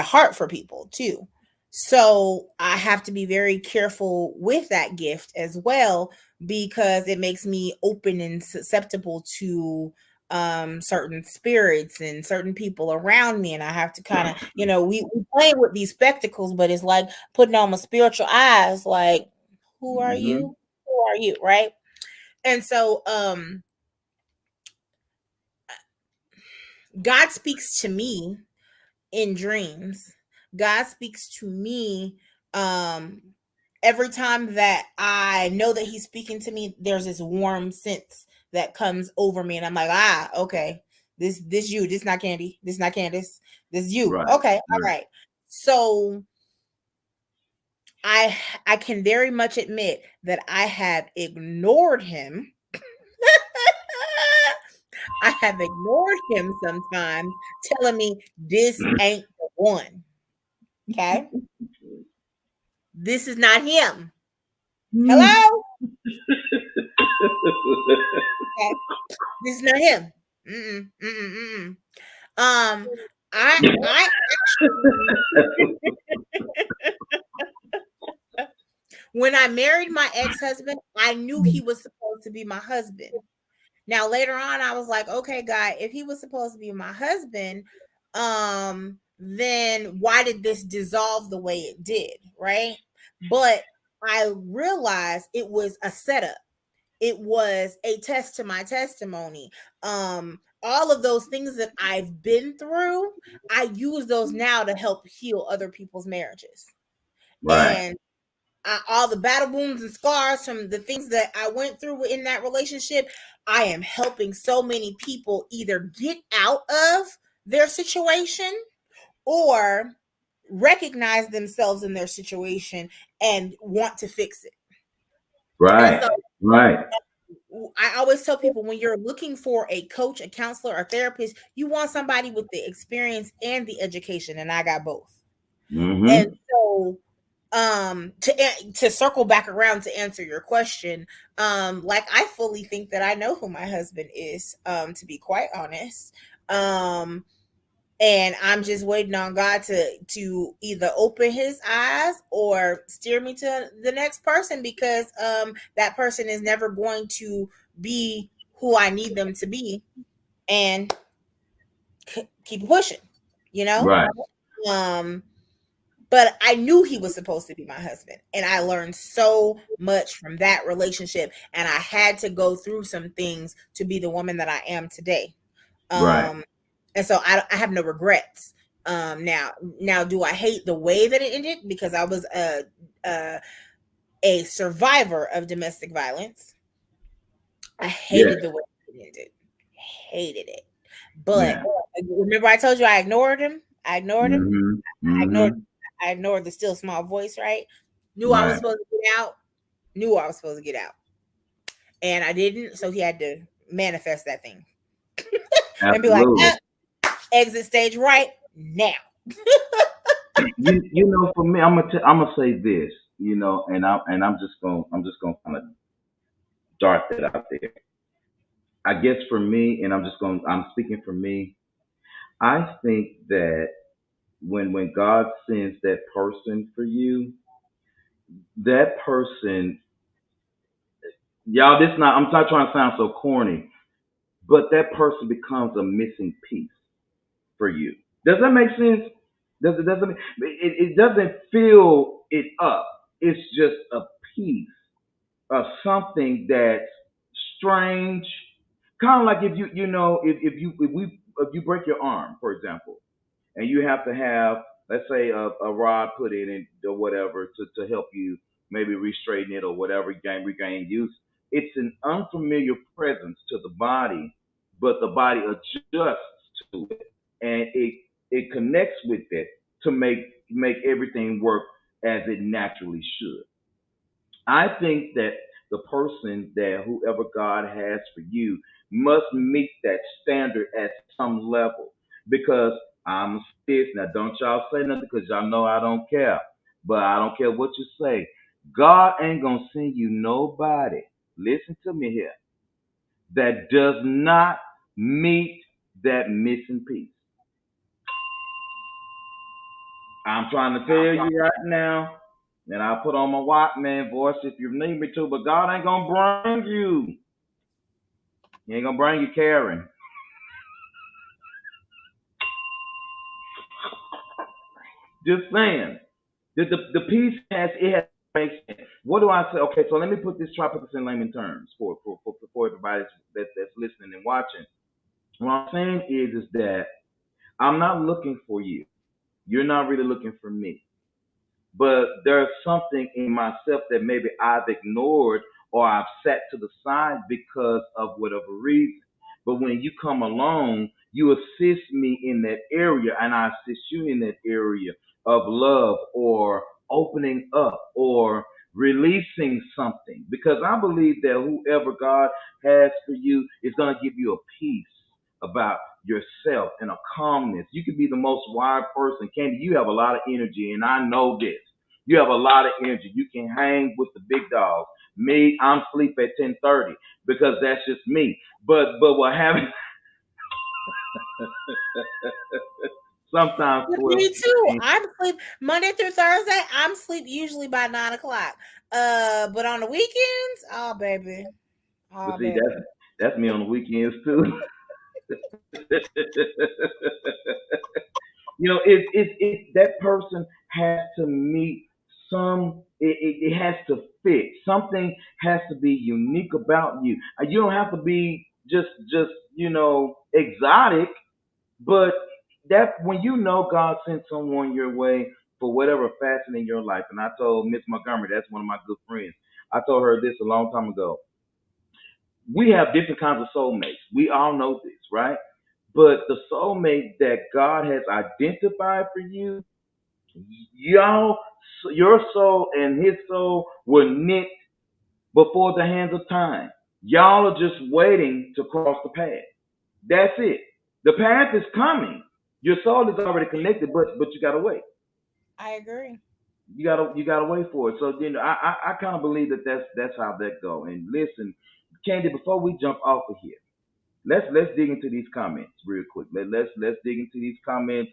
heart for people too. So I have to be very careful with that gift as well because it makes me open and susceptible to certain spirits and certain people around me. And I have to kind of, we play with these spectacles, but it's like putting on my spiritual eyes, like, who are you? Who are you? Right. And so God speaks to me in dreams. God speaks to me every time that I know that he's speaking to me. There's this warm sense that comes over me, and I'm like, okay, this you, this not Candy, this not Candace, this you. Right. Okay, all right. So I can very much admit that I have ignored him. I have ignored him sometimes, telling me this ain't the one. Okay. This is not him. Hello? Okay. This is not him. I when I married my ex-husband, I knew he was supposed to be my husband. Now later on, I was like, okay, God, if he was supposed to be my husband, then why did this dissolve the way it did, right? But I realized it was a setup. It was a test to my testimony. All of those things that I've been through, I use those now to help heal other people's marriages. Right. And all the battle wounds and scars from the things that I went through in that relationship, I am helping so many people either get out of their situation or recognize themselves in their situation and want to fix it. Right. Right. I always tell people, when you're looking for a coach, a counselor, or therapist, you want somebody with the experience and the education, and I got both. Mm-hmm. And so to circle back around to answer your question, like, I fully think that I know who my husband is, to be quite honest. And I'm just waiting on God to either open his eyes or steer me to the next person, because that person is never going to be who I need them to be, and keep pushing, you know? Right. But I knew he was supposed to be my husband, and I learned so much from that relationship, and I had to go through some things to be the woman that I am today. Right. And so I have no regrets. Now, do I hate the way that it ended? Because I was a survivor of domestic violence. I hated the way it ended. Hated it. But remember, I told you I ignored him. I ignored him. Mm-hmm. I ignored the still small voice, right? Knew I was supposed to get out. Knew I was supposed to get out. And I didn't. So he had to manifest that thing. And be like, exit stage right now. you know, for me, I'm gonna say this, you know, and I'm just gonna kind of dart that out there. I guess for me, and I'm speaking for me. I think that when God sends that person for you, that person, y'all, I'm not trying to sound so corny, but that person becomes a missing piece for you. Does that make sense? It doesn't fill it up. It's just a piece of something that's strange. Kind of like if if you break your arm, for example, and you have to have, let's say, a rod put in it or whatever to help you maybe re-straighten it or whatever, regain use. It's an unfamiliar presence to the body, but the body adjusts to it, and it connects with it to make everything work as it naturally should. I think that the person that whoever God has for you must meet that standard at some level. Because I'm this now, don't y'all say nothing because y'all know I don't care. But I don't care what you say. God ain't gonna send you nobody. Listen to me here. That does not meet that missing piece. I'm trying to tell you right now, and I'll put on my Walkman voice if you need me to, but God ain't gonna bring you. He ain't gonna bring you Karen. Just saying. The piece has makes sense. What do I say? Okay, so let me try to put this in layman terms for everybody that's listening and watching. What I'm saying is that I'm not looking for you. You're not really looking for me. But there's something in myself that maybe I've ignored or I've set to the side because of whatever reason. But when you come along, you assist me in that area, and I assist you in that area of love or opening up or releasing something. Because I believe that whoever God has for you is going to give you a peace about yourself and a calmness. You could be the most wild person. Candy, you have a lot of energy, and I know this. You have a lot of energy. You can hang with the big dogs. Me, I'm sleep at 10:30 because that's just me. But what happens sometimes me too. I'm sleep Monday through Thursday. I'm sleep usually by 9:00. But on the weekends, oh baby. Oh, see, baby. That's me on the weekends too. You know, it that person has to meet it has to fit. Something has to be unique about you. You don't have to be just exotic, but that when you know God sent someone your way for whatever facet in your life. And I told Miss Montgomery, that's one of my good friends. I told her this a long time ago. We have different kinds of soulmates. We all know this, right? But the soulmate that God has identified for you, y'all, your soul and his soul were knit before the hands of time. Y'all are just waiting to cross the path. That's it. The path is coming. Your soul is already connected, but you gotta wait. I agree. You gotta wait for it. So I kind of believe that that's how that go. And listen, Candy, before we jump off of here, let's dig into these comments real quick. Let's dig into these comments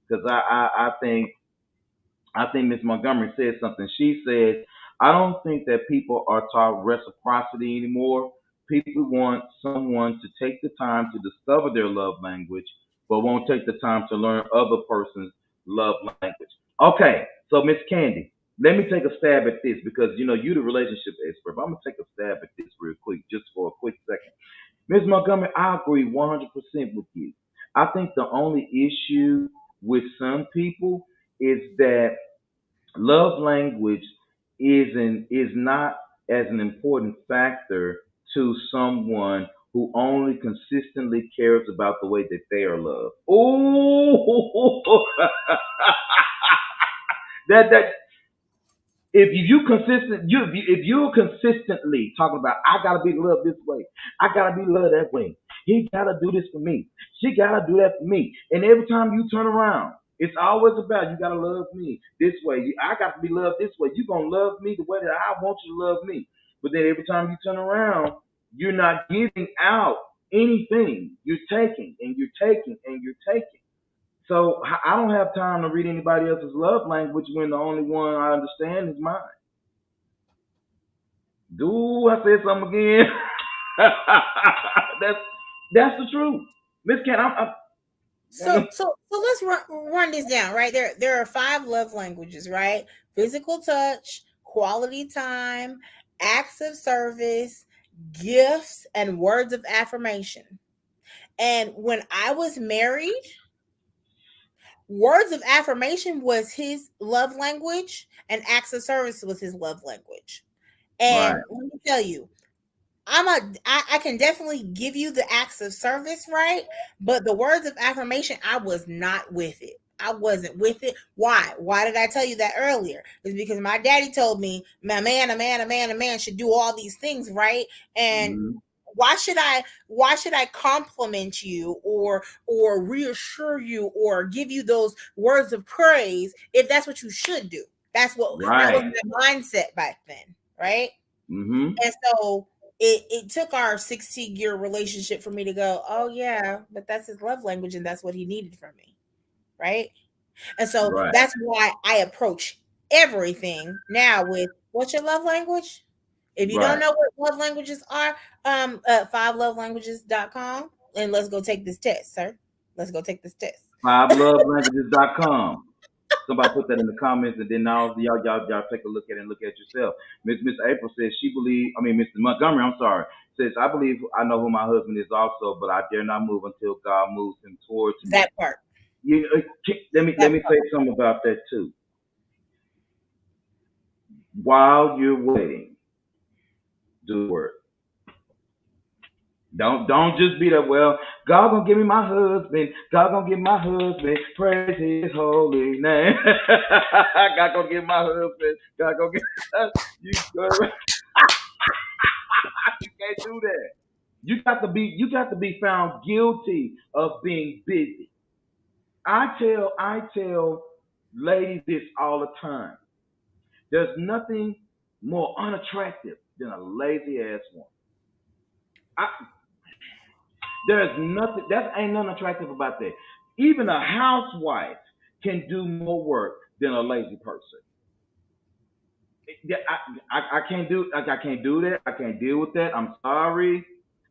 because I think Miss Montgomery said something. She said, I don't think that people are taught reciprocity anymore. People want someone to take the time to discover their love language, but won't take the time to learn other person's love language. Okay, so Miss Candy, let me take a stab at this because you're the relationship expert. But I'm gonna take a stab at this real quick, just for a quick second. Ms. Montgomery, I agree 100% with you. I think the only issue with some people is that love language is not as an important factor to someone who only consistently cares about the way that they are loved. Oh, that if you're consistently talking about I gotta be loved this way, I gotta be loved that way. He gotta do this for me. She gotta do that for me. And every time you turn around, it's always about you gotta love me this way. I got to be loved this way. You're gonna love me the way that I want you to love me. But then every time you turn around, you're not giving out anything. You're taking and you're taking and you're taking. So I don't have time to read anybody else's love language when the only one I understand is mine. Do I say something again? that's that's the truth, Miss Cat. So let's run this down. Right there are 5 love languages. Right, physical touch, quality time, acts of service, gifts, and words of affirmation. And when I was married, words of affirmation was his love language, and acts of service was his love language. Right. And let me tell you, I can definitely give you the acts of service, right? But the words of affirmation, I was not with it. I wasn't with it. Why? Why did I tell you that earlier? It's because my daddy told me, a man should do all these things, right? And Mhm. why should I compliment you or reassure you or give you those words of praise if that's what you should do? That was Right. my mindset back then, right? Mhm. And so it took our 16-year relationship for me to go, oh yeah, but that's his love language and that's what he needed from me, right? And so Right. that's why I approach everything now with what's your love language? If you don't Right. know what love languages are, 5lovelanguages.com, and let's go take this test, sir. Let's go take this test. 5lovelanguages.com. Somebody put that in the comments, and then now y'all take a look at it and look at yourself. Miss April says she believe. I mean, Mr. Montgomery, I'm sorry, says I believe I know who my husband is also, but I dare not move until God moves him towards me. That part. Let me say something about that too. While you're waiting, do the work. Don't just be that. Well, God gonna give me my husband. God gonna give my husband. Praise His holy name. God gonna give my husband. God gonna give you. You can't do that. You got to be found guilty of being busy. I tell ladies this all the time. There's nothing more unattractive than a lazy ass woman. I, there's nothing that ain't nothing attractive about that. Even a housewife can do more work than a lazy person. Yeah, I can't do I can't do that. I can't deal with that. I'm sorry.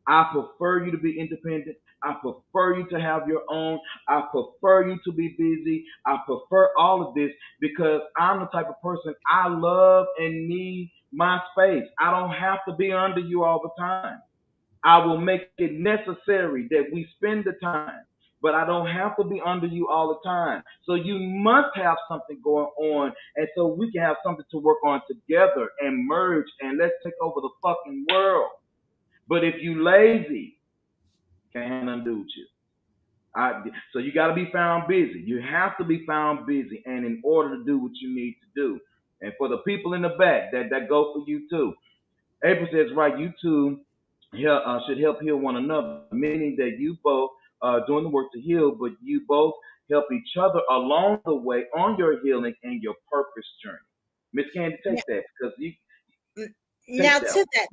I prefer you to be independent. I prefer you to have your own. I prefer you to be busy. I prefer all of this because I'm the type of person I love and need my space. I don't have to be under you all the time. I will make it necessary that we spend the time. but I don't have to be under you all the time. So you must have something going on, and so we can have something to work on together and merge, and let's take over the fucking world. But if you lazy, can't undo you. So you got to be found busy. You have to be found busy, and in order to do what you need to do. And for the people in the back, that go for you too. April says, right, you two should help heal one another, meaning that you both are doing the work to heal, but you both help each other along the way on your healing and your purpose journey. Miss Candy, take that because you Now take that.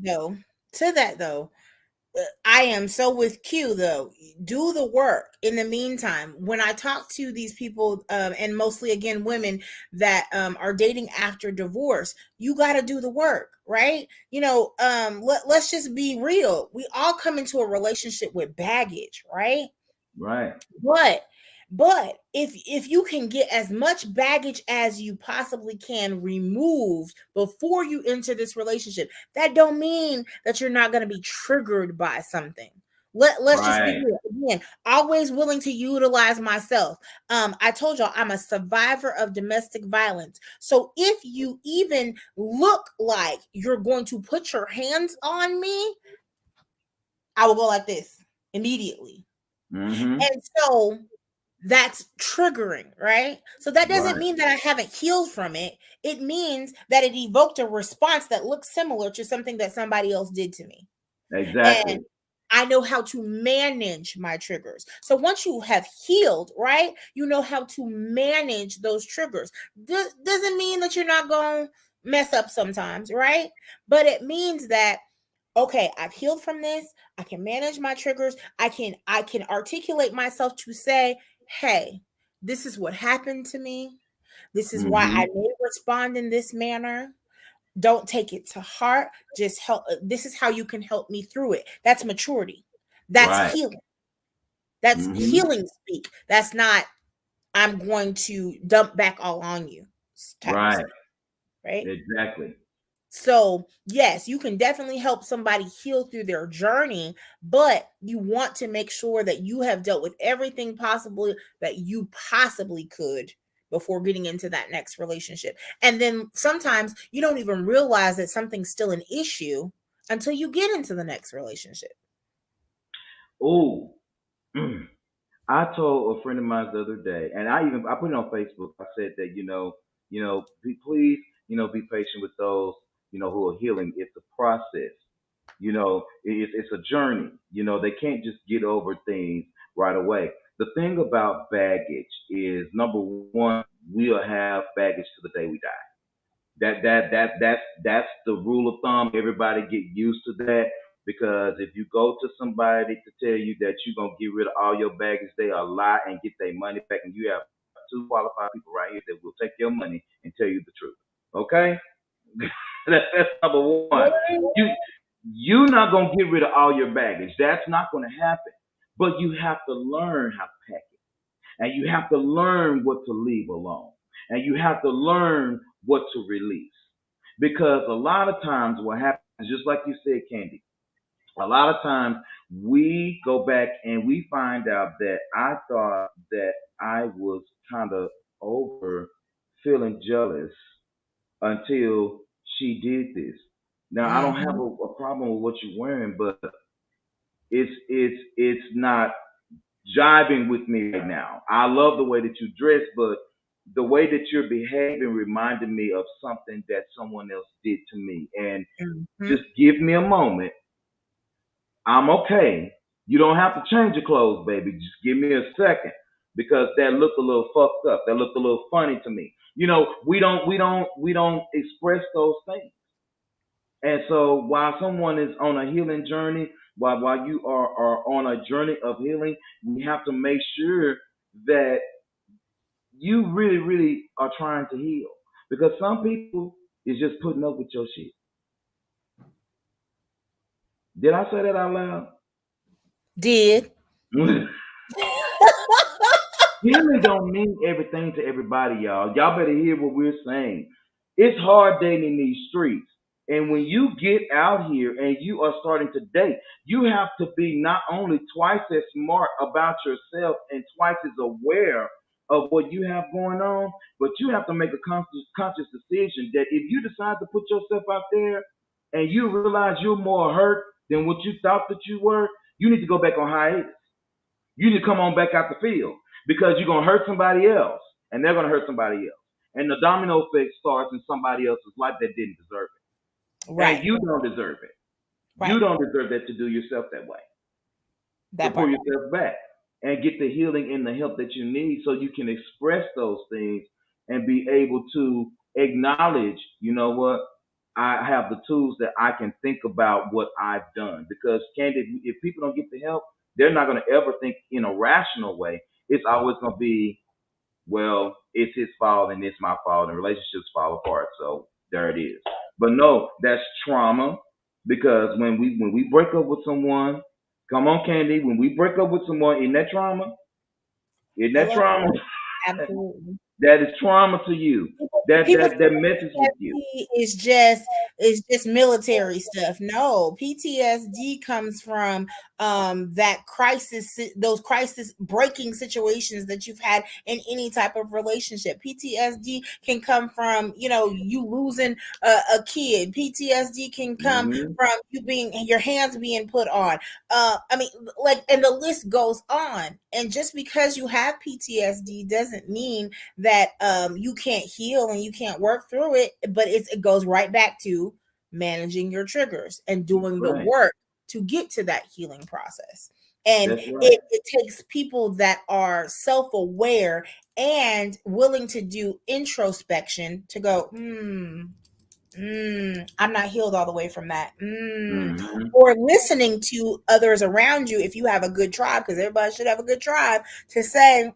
to that though, I am so with Q though. Do the work. In the meantime, when I talk to these people, and mostly again women that are dating after divorce, you got to do the work, right? Let's just be real. We all come into a relationship with baggage, right? Right. But if you can get as much baggage as you possibly can removed before you enter this relationship, that don't mean that you're not going to be triggered by something. Let's just be real. Again, always willing to utilize myself. I told y'all I'm a survivor of domestic violence. So if you even look like you're going to put your hands on me, I will go like this immediately. Mm-hmm. And so that's triggering, right? So that doesn't mean that I haven't healed from it. It means that it evoked a response that looks similar to something that somebody else did to me. Exactly. And I know how to manage my triggers. So once you have healed, right, you know how to manage those triggers. Doesn't mean that you're not going to mess up sometimes, right? But it means that, okay, I've healed from this. I can manage my triggers. I can articulate myself to say, hey, this is what happened to me. This is why I may respond in this manner. Don't take it to heart. Just help. This is how you can help me through it. That's maturity. That's healing. That's healing speak. That's not, I'm going to dump back all on you. Right. Right. Exactly. So, yes, you can definitely help somebody heal through their journey, but you want to make sure that you have dealt with everything possible that you possibly could before getting into that next relationship. And then sometimes you don't even realize that something's still an issue until you get into the next relationship. Oh, I told a friend of mine the other day, and I put it on Facebook. I said that please be patient with those who are healing. It's a process. It's a journey. They can't just get over things right away. The thing about baggage is, number one, we'll have baggage to the day we die. That's the rule of thumb. Everybody get used to that, because if you go to somebody to tell you that you're gonna get rid of all your baggage, they are lie and get their money back. And you have two qualified people right here that will take your money and tell you the truth. Okay, that's number one. You're not gonna get rid of all your baggage. That's not gonna happen. But you have to learn how to pack it, and you have to learn what to leave alone, and you have to learn what to release. Because a lot of times what happens, just like you said, Candy, a lot of times we go back and we find out that I thought that I was kind of over feeling jealous until she did this. Now I don't have a problem with what you're wearing, but it's not jiving with me right now. I love the way that you dress, but the way that you're behaving reminded me of something that someone else did to me. And just give me a moment. I'm okay. You don't have to change your clothes, baby. Just give me a second, because that looked a little fucked up. That looked a little funny to me. We don't express those things. And so while someone is on a healing journey, while you are on a journey of healing, we have to make sure that you really, really are trying to heal. Because some people is just putting up with your shit. Did I say that out loud? Did. Healing don't mean everything to everybody, y'all. Y'all better hear what we're saying. It's hard dating in these streets. And when you get out here and you are starting to date, you have to be not only twice as smart about yourself and twice as aware of what you have going on, but you have to make a conscious decision that if you decide to put yourself out there and you realize you're more hurt than what you thought that you were, you need to go back on hiatus. You need to come on back out the field because you're going to hurt somebody else and they're going to hurt somebody else. And the domino effect starts in somebody else's life that didn't deserve it. Right. And you don't deserve it. Right. You don't deserve that to do yourself that way. That to pull part. yourself back and get the healing and the help that you need so you can express those things and be able to acknowledge, you know what, I have the tools that I can think about what I've done. Because, Candy, if people don't get the help, they're not going to ever think in a rational way. It's always going to be, well, it's his fault and it's my fault and relationships fall apart. So there it is. But no, that's trauma. Because when we break up with someone, come on, Candy, when we break up with someone, isn't that trauma? Isn't that trauma? Absolutely. That is trauma to you. That messes with you. Is just military stuff. No, PTSD comes from that crisis, those crisis breaking situations that you've had in any type of relationship. PTSD can come from, you know, you losing a kid. PTSD can come from you being your hands being put on. I mean, like, and the list goes on. And just because you have PTSD doesn't mean that you can't heal and you can't work through it, but it goes right back to managing your triggers and doing the work to get to that healing process. And it takes people that are self-aware and willing to do introspection to go, I'm not healed all the way from that. Or listening to others around you if you have a good tribe, because everybody should have a good tribe, to say,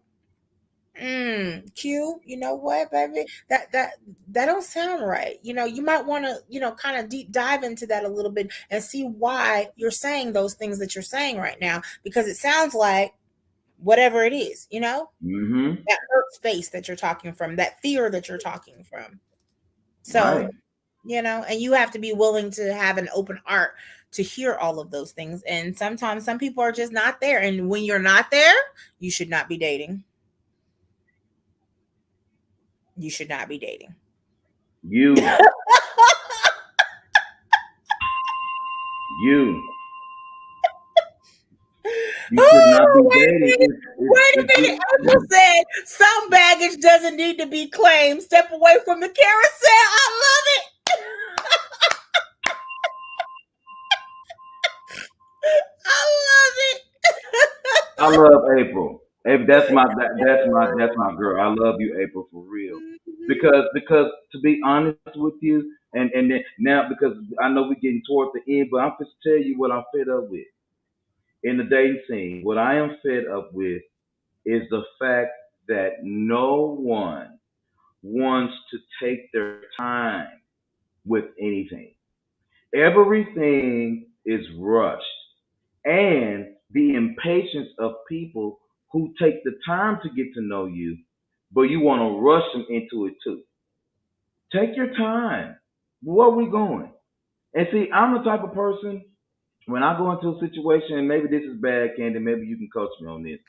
Q, you know what, baby, that don't sound right. You know, you might want to, you know, kind of deep dive into that a little bit and see why you're saying those things that you're saying right now, because it sounds like whatever it is, you know, that hurt space that you're talking from, that fear that you're talking from. So, you know, and you have to be willing to have an open heart to hear all of those things. And sometimes some people are just not there. And when you're not there, you should not be dating. You should not be dating. You should not be dating. Wait a minute. Uncle said some baggage doesn't need to be claimed. Step away from the carousel. I love it. I love April. That's my girl. I love you, April, for real. Because to be honest with you, and then now, because I know we're getting toward the end, but I'm just tell you what I'm fed up with in the dating scene. What I am fed up with is the fact that no one wants to take their time with anything. Everything is rushed, and the impatience of people who take the time to get to know you, but you want to rush them into it too. Take your time. Where are we going? And see, I'm the type of person, when I go into a situation, and maybe this is bad, Candy, maybe you can coach me on this.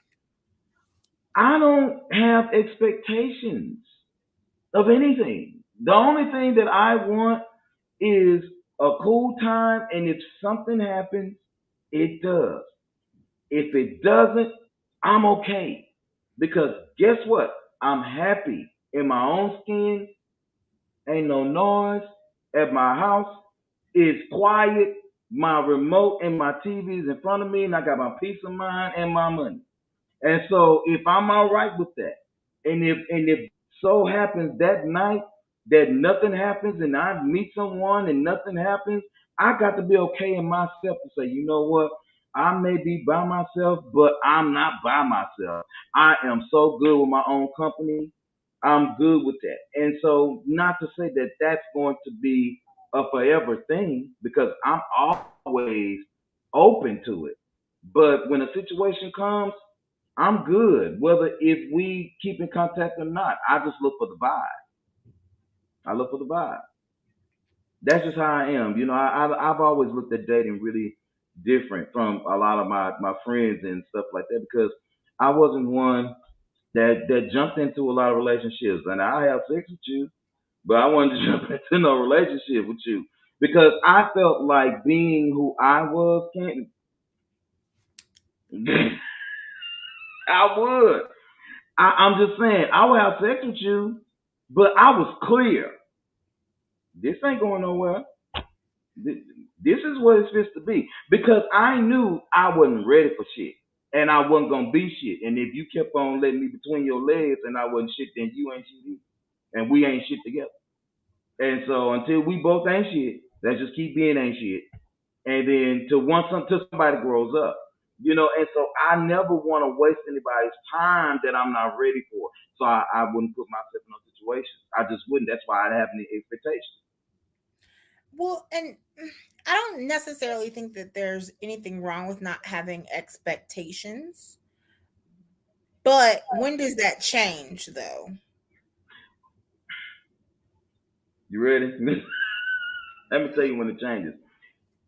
I don't have expectations of anything. The only thing that I want is a cool time, and if something happens, it does. If it doesn't, I'm okay. Because guess what? I'm happy in my own skin. Ain't no noise at my house. It's quiet. My remote and my TV is in front of me, and I got my peace of mind and my money. And so if I'm all right with that, and if so happens that night that nothing happens and I meet someone and nothing happens, I got to be okay in myself to say, you know what? I may be by myself, but I'm not by myself. I am so good with my own company. I'm good with that. And so not to say that that's going to be a forever thing, because I'm always open to it. But when a situation comes, I'm good, whether if we keep in contact or not. I just look for the vibe. I look for the vibe. That's just how I am. You know, I've always looked at dating really different from a lot of my friends and stuff like that because I wasn't one that jumped into a lot of relationships. And I have sex with you, but I wanted to jump into no relationship with you because I felt like being who I was can't. I would. I'm just saying I would have sex with you, but I was clear. This ain't going nowhere. This is what it's supposed to be because I knew I wasn't ready for shit and I wasn't gonna be shit. And if you kept on letting me between your legs and I wasn't shit, then you ain't shit either, and we ain't shit together. And so until we both ain't shit, let's just keep being ain't shit. And then till somebody grows up, you know. And so I never want to waste anybody's time that I'm not ready for. So I wouldn't put myself in those situations. I just wouldn't. That's why I have any expectations. Well, and I don't necessarily think that there's anything wrong with not having expectations. But when does that change though? You ready? Let me tell you when it changes.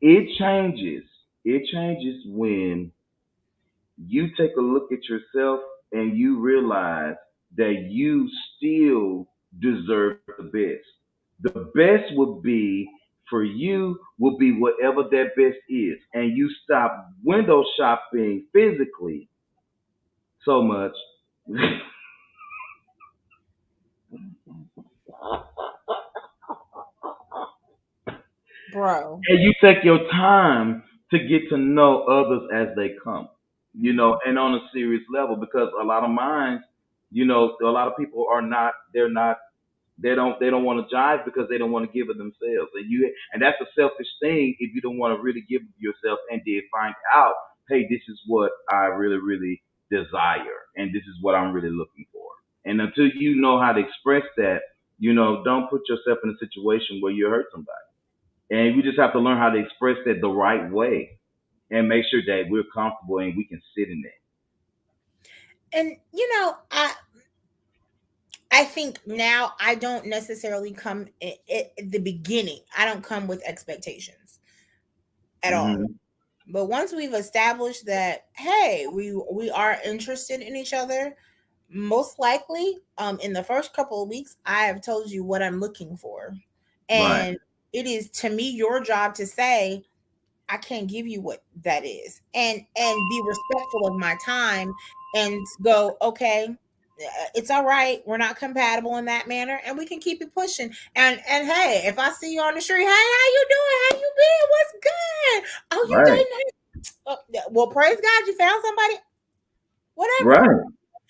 It changes. It changes when you take a look at yourself and you realize that you still deserve the best. The best would be for you will be whatever that best is. And you stop window shopping physically so much. Bro. And you take your time to get to know others as they come, you know, and on a serious level because a lot of minds, you know, a lot of people are not, they're not, they don't want to jive because they don't want to give it themselves. And that's a selfish thing if you don't want to really give it yourself and then find out, hey, this is what I really, really desire and this is what I'm really looking for. And until you know how to express that, you know, don't put yourself in a situation where you hurt somebody. And we just have to learn how to express that the right way and make sure that we're comfortable and we can sit in that. And I think now I don't necessarily come at the beginning. I don't come with expectations at all. Hmm. But once we've established that, hey, we are interested in each other, most likely, in the first couple of weeks, I have told you what I'm looking for, Right. and it is to me your job to say, I can't give you what that is, and be respectful of my time, and go, okay, it's all right. We're not compatible in that manner, and we can keep it pushing. And hey, if I see you on the street, hey, how you doing? How you been? What's good? Oh, you Right. dating? Oh, yeah, well, praise God, you found somebody. Whatever, Right.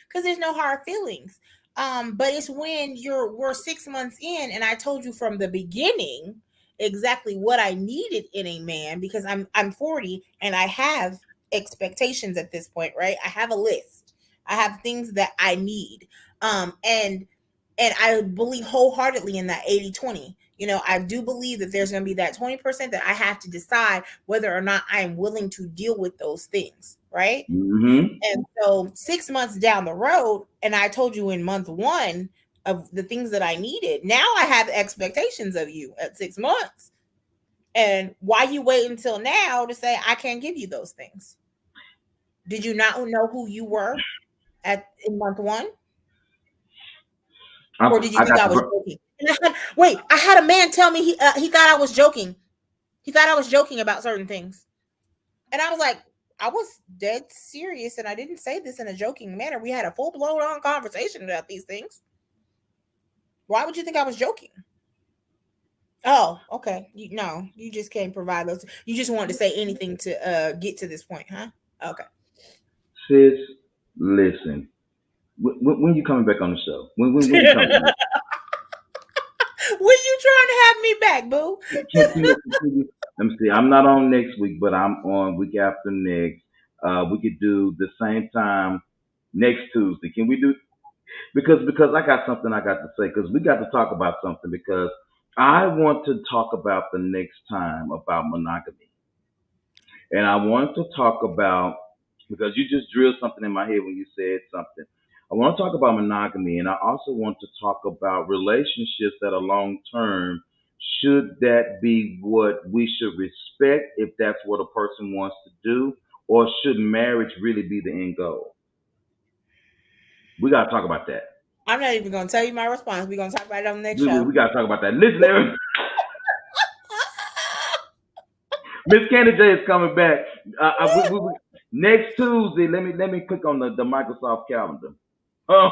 because there's no hard feelings. But it's when we're 6 months in, and I told you from the beginning exactly what I needed in a man because I'm 40 and I have expectations at this point, right? I have a list. I have things that I need. And I believe wholeheartedly in that 80-20. I do believe that there's going to be that 20% that I have to decide whether or not I am willing to deal with those things, right? Hmm. And so 6 months down the road, and I told you in month one of the things that I needed. Now I have expectations of you at 6 months. And why you wait until now to say I can't give you those things? Did you not know who you were in month one? Or did you I think got I was joking? Wait, I had a man tell me he thought I was joking. He thought I was joking about certain things. And I was like, I was dead serious, and I didn't say this in a joking manner. We had a full blown on conversation about these things. Why would you think I was joking? Oh, okay. No, you just can't provide those. You just wanted to say anything to get to this point, huh? Okay. Sis, listen. When you coming back on the show? When you coming back? When you trying to have me back, boo? Let me see. I'm not on next week, but I'm on week after next. We could do the same time next Tuesday. Can we do? Because I got something I got to say. Because we got to talk about something. Because I want to talk about the next time about monogamy, and I want to talk about because you just drilled something in my head when you said something. I want to talk about monogamy, and I also want to talk about relationships that are long term should that be what we should respect if that's what a person wants to do? Or should marriage really be the end goal? We got to talk about that. I'm not even going to tell you my response. We're going to talk about it on the next We show. got to talk about that. Listen, everybody. Miss Candy J is coming back next Tuesday. Let me click on the Microsoft calendar. Oh,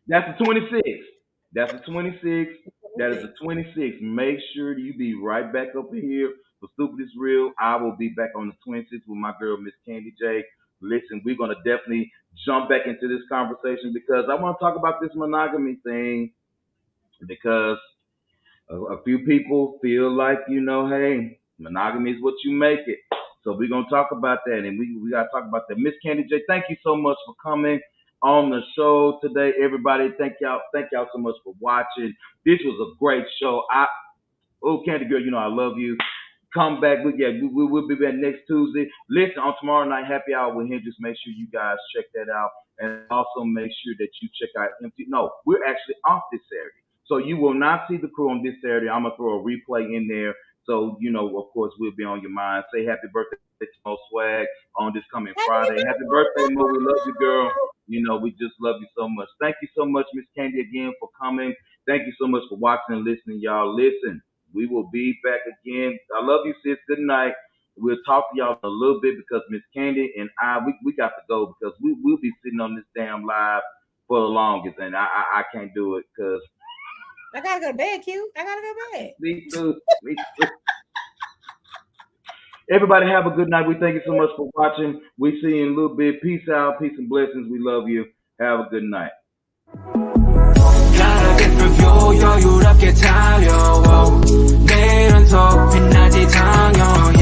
that's the 26th. That's the 26th. That is the 26th. Make sure you be right back up here for Stupid is Real. I will be back on the 26th with my girl, Miss Candy J. Listen, we're going to definitely jump back into this conversation because I want to talk about this monogamy thing because a few people feel like, hey, monogamy is what you make it. So we're going to talk about that, and we got to talk about that. Miss Candy J, thank you so much for coming on the show today, everybody. Thank y'all so much for watching. This was a great show. Candy Girl, I love you. Come back. We'll be back next Tuesday. Listen, on tomorrow night, Happy Hour with Hendrix. Make sure you guys check that out. And also make sure that you check out Empty. No, we're actually off this Saturday. So you will not see the crew on this Saturday. I'm going to throw a replay in there. So, of course, we'll be on your mind. Say happy birthday to Mo Swag on this coming Friday. Happy birthday, Mo. We love you, girl. We just love you so much. Thank you so much, Miss Candy, again for coming. Thank you so much for watching and listening, y'all. Listen, we will be back again. I love you, sis. Good night. We'll talk to y'all in a little bit because Miss Candy and we got to go because we'll be sitting on this damn live for the longest, and I can't do it because I gotta go to bed, Q. I gotta go to bed. Me too. Everybody have a good night. We thank you so much for watching. We see you in a little bit. Peace out. Peace and blessings. We love you. Have a good night. 내일은 더 빛나지 당연히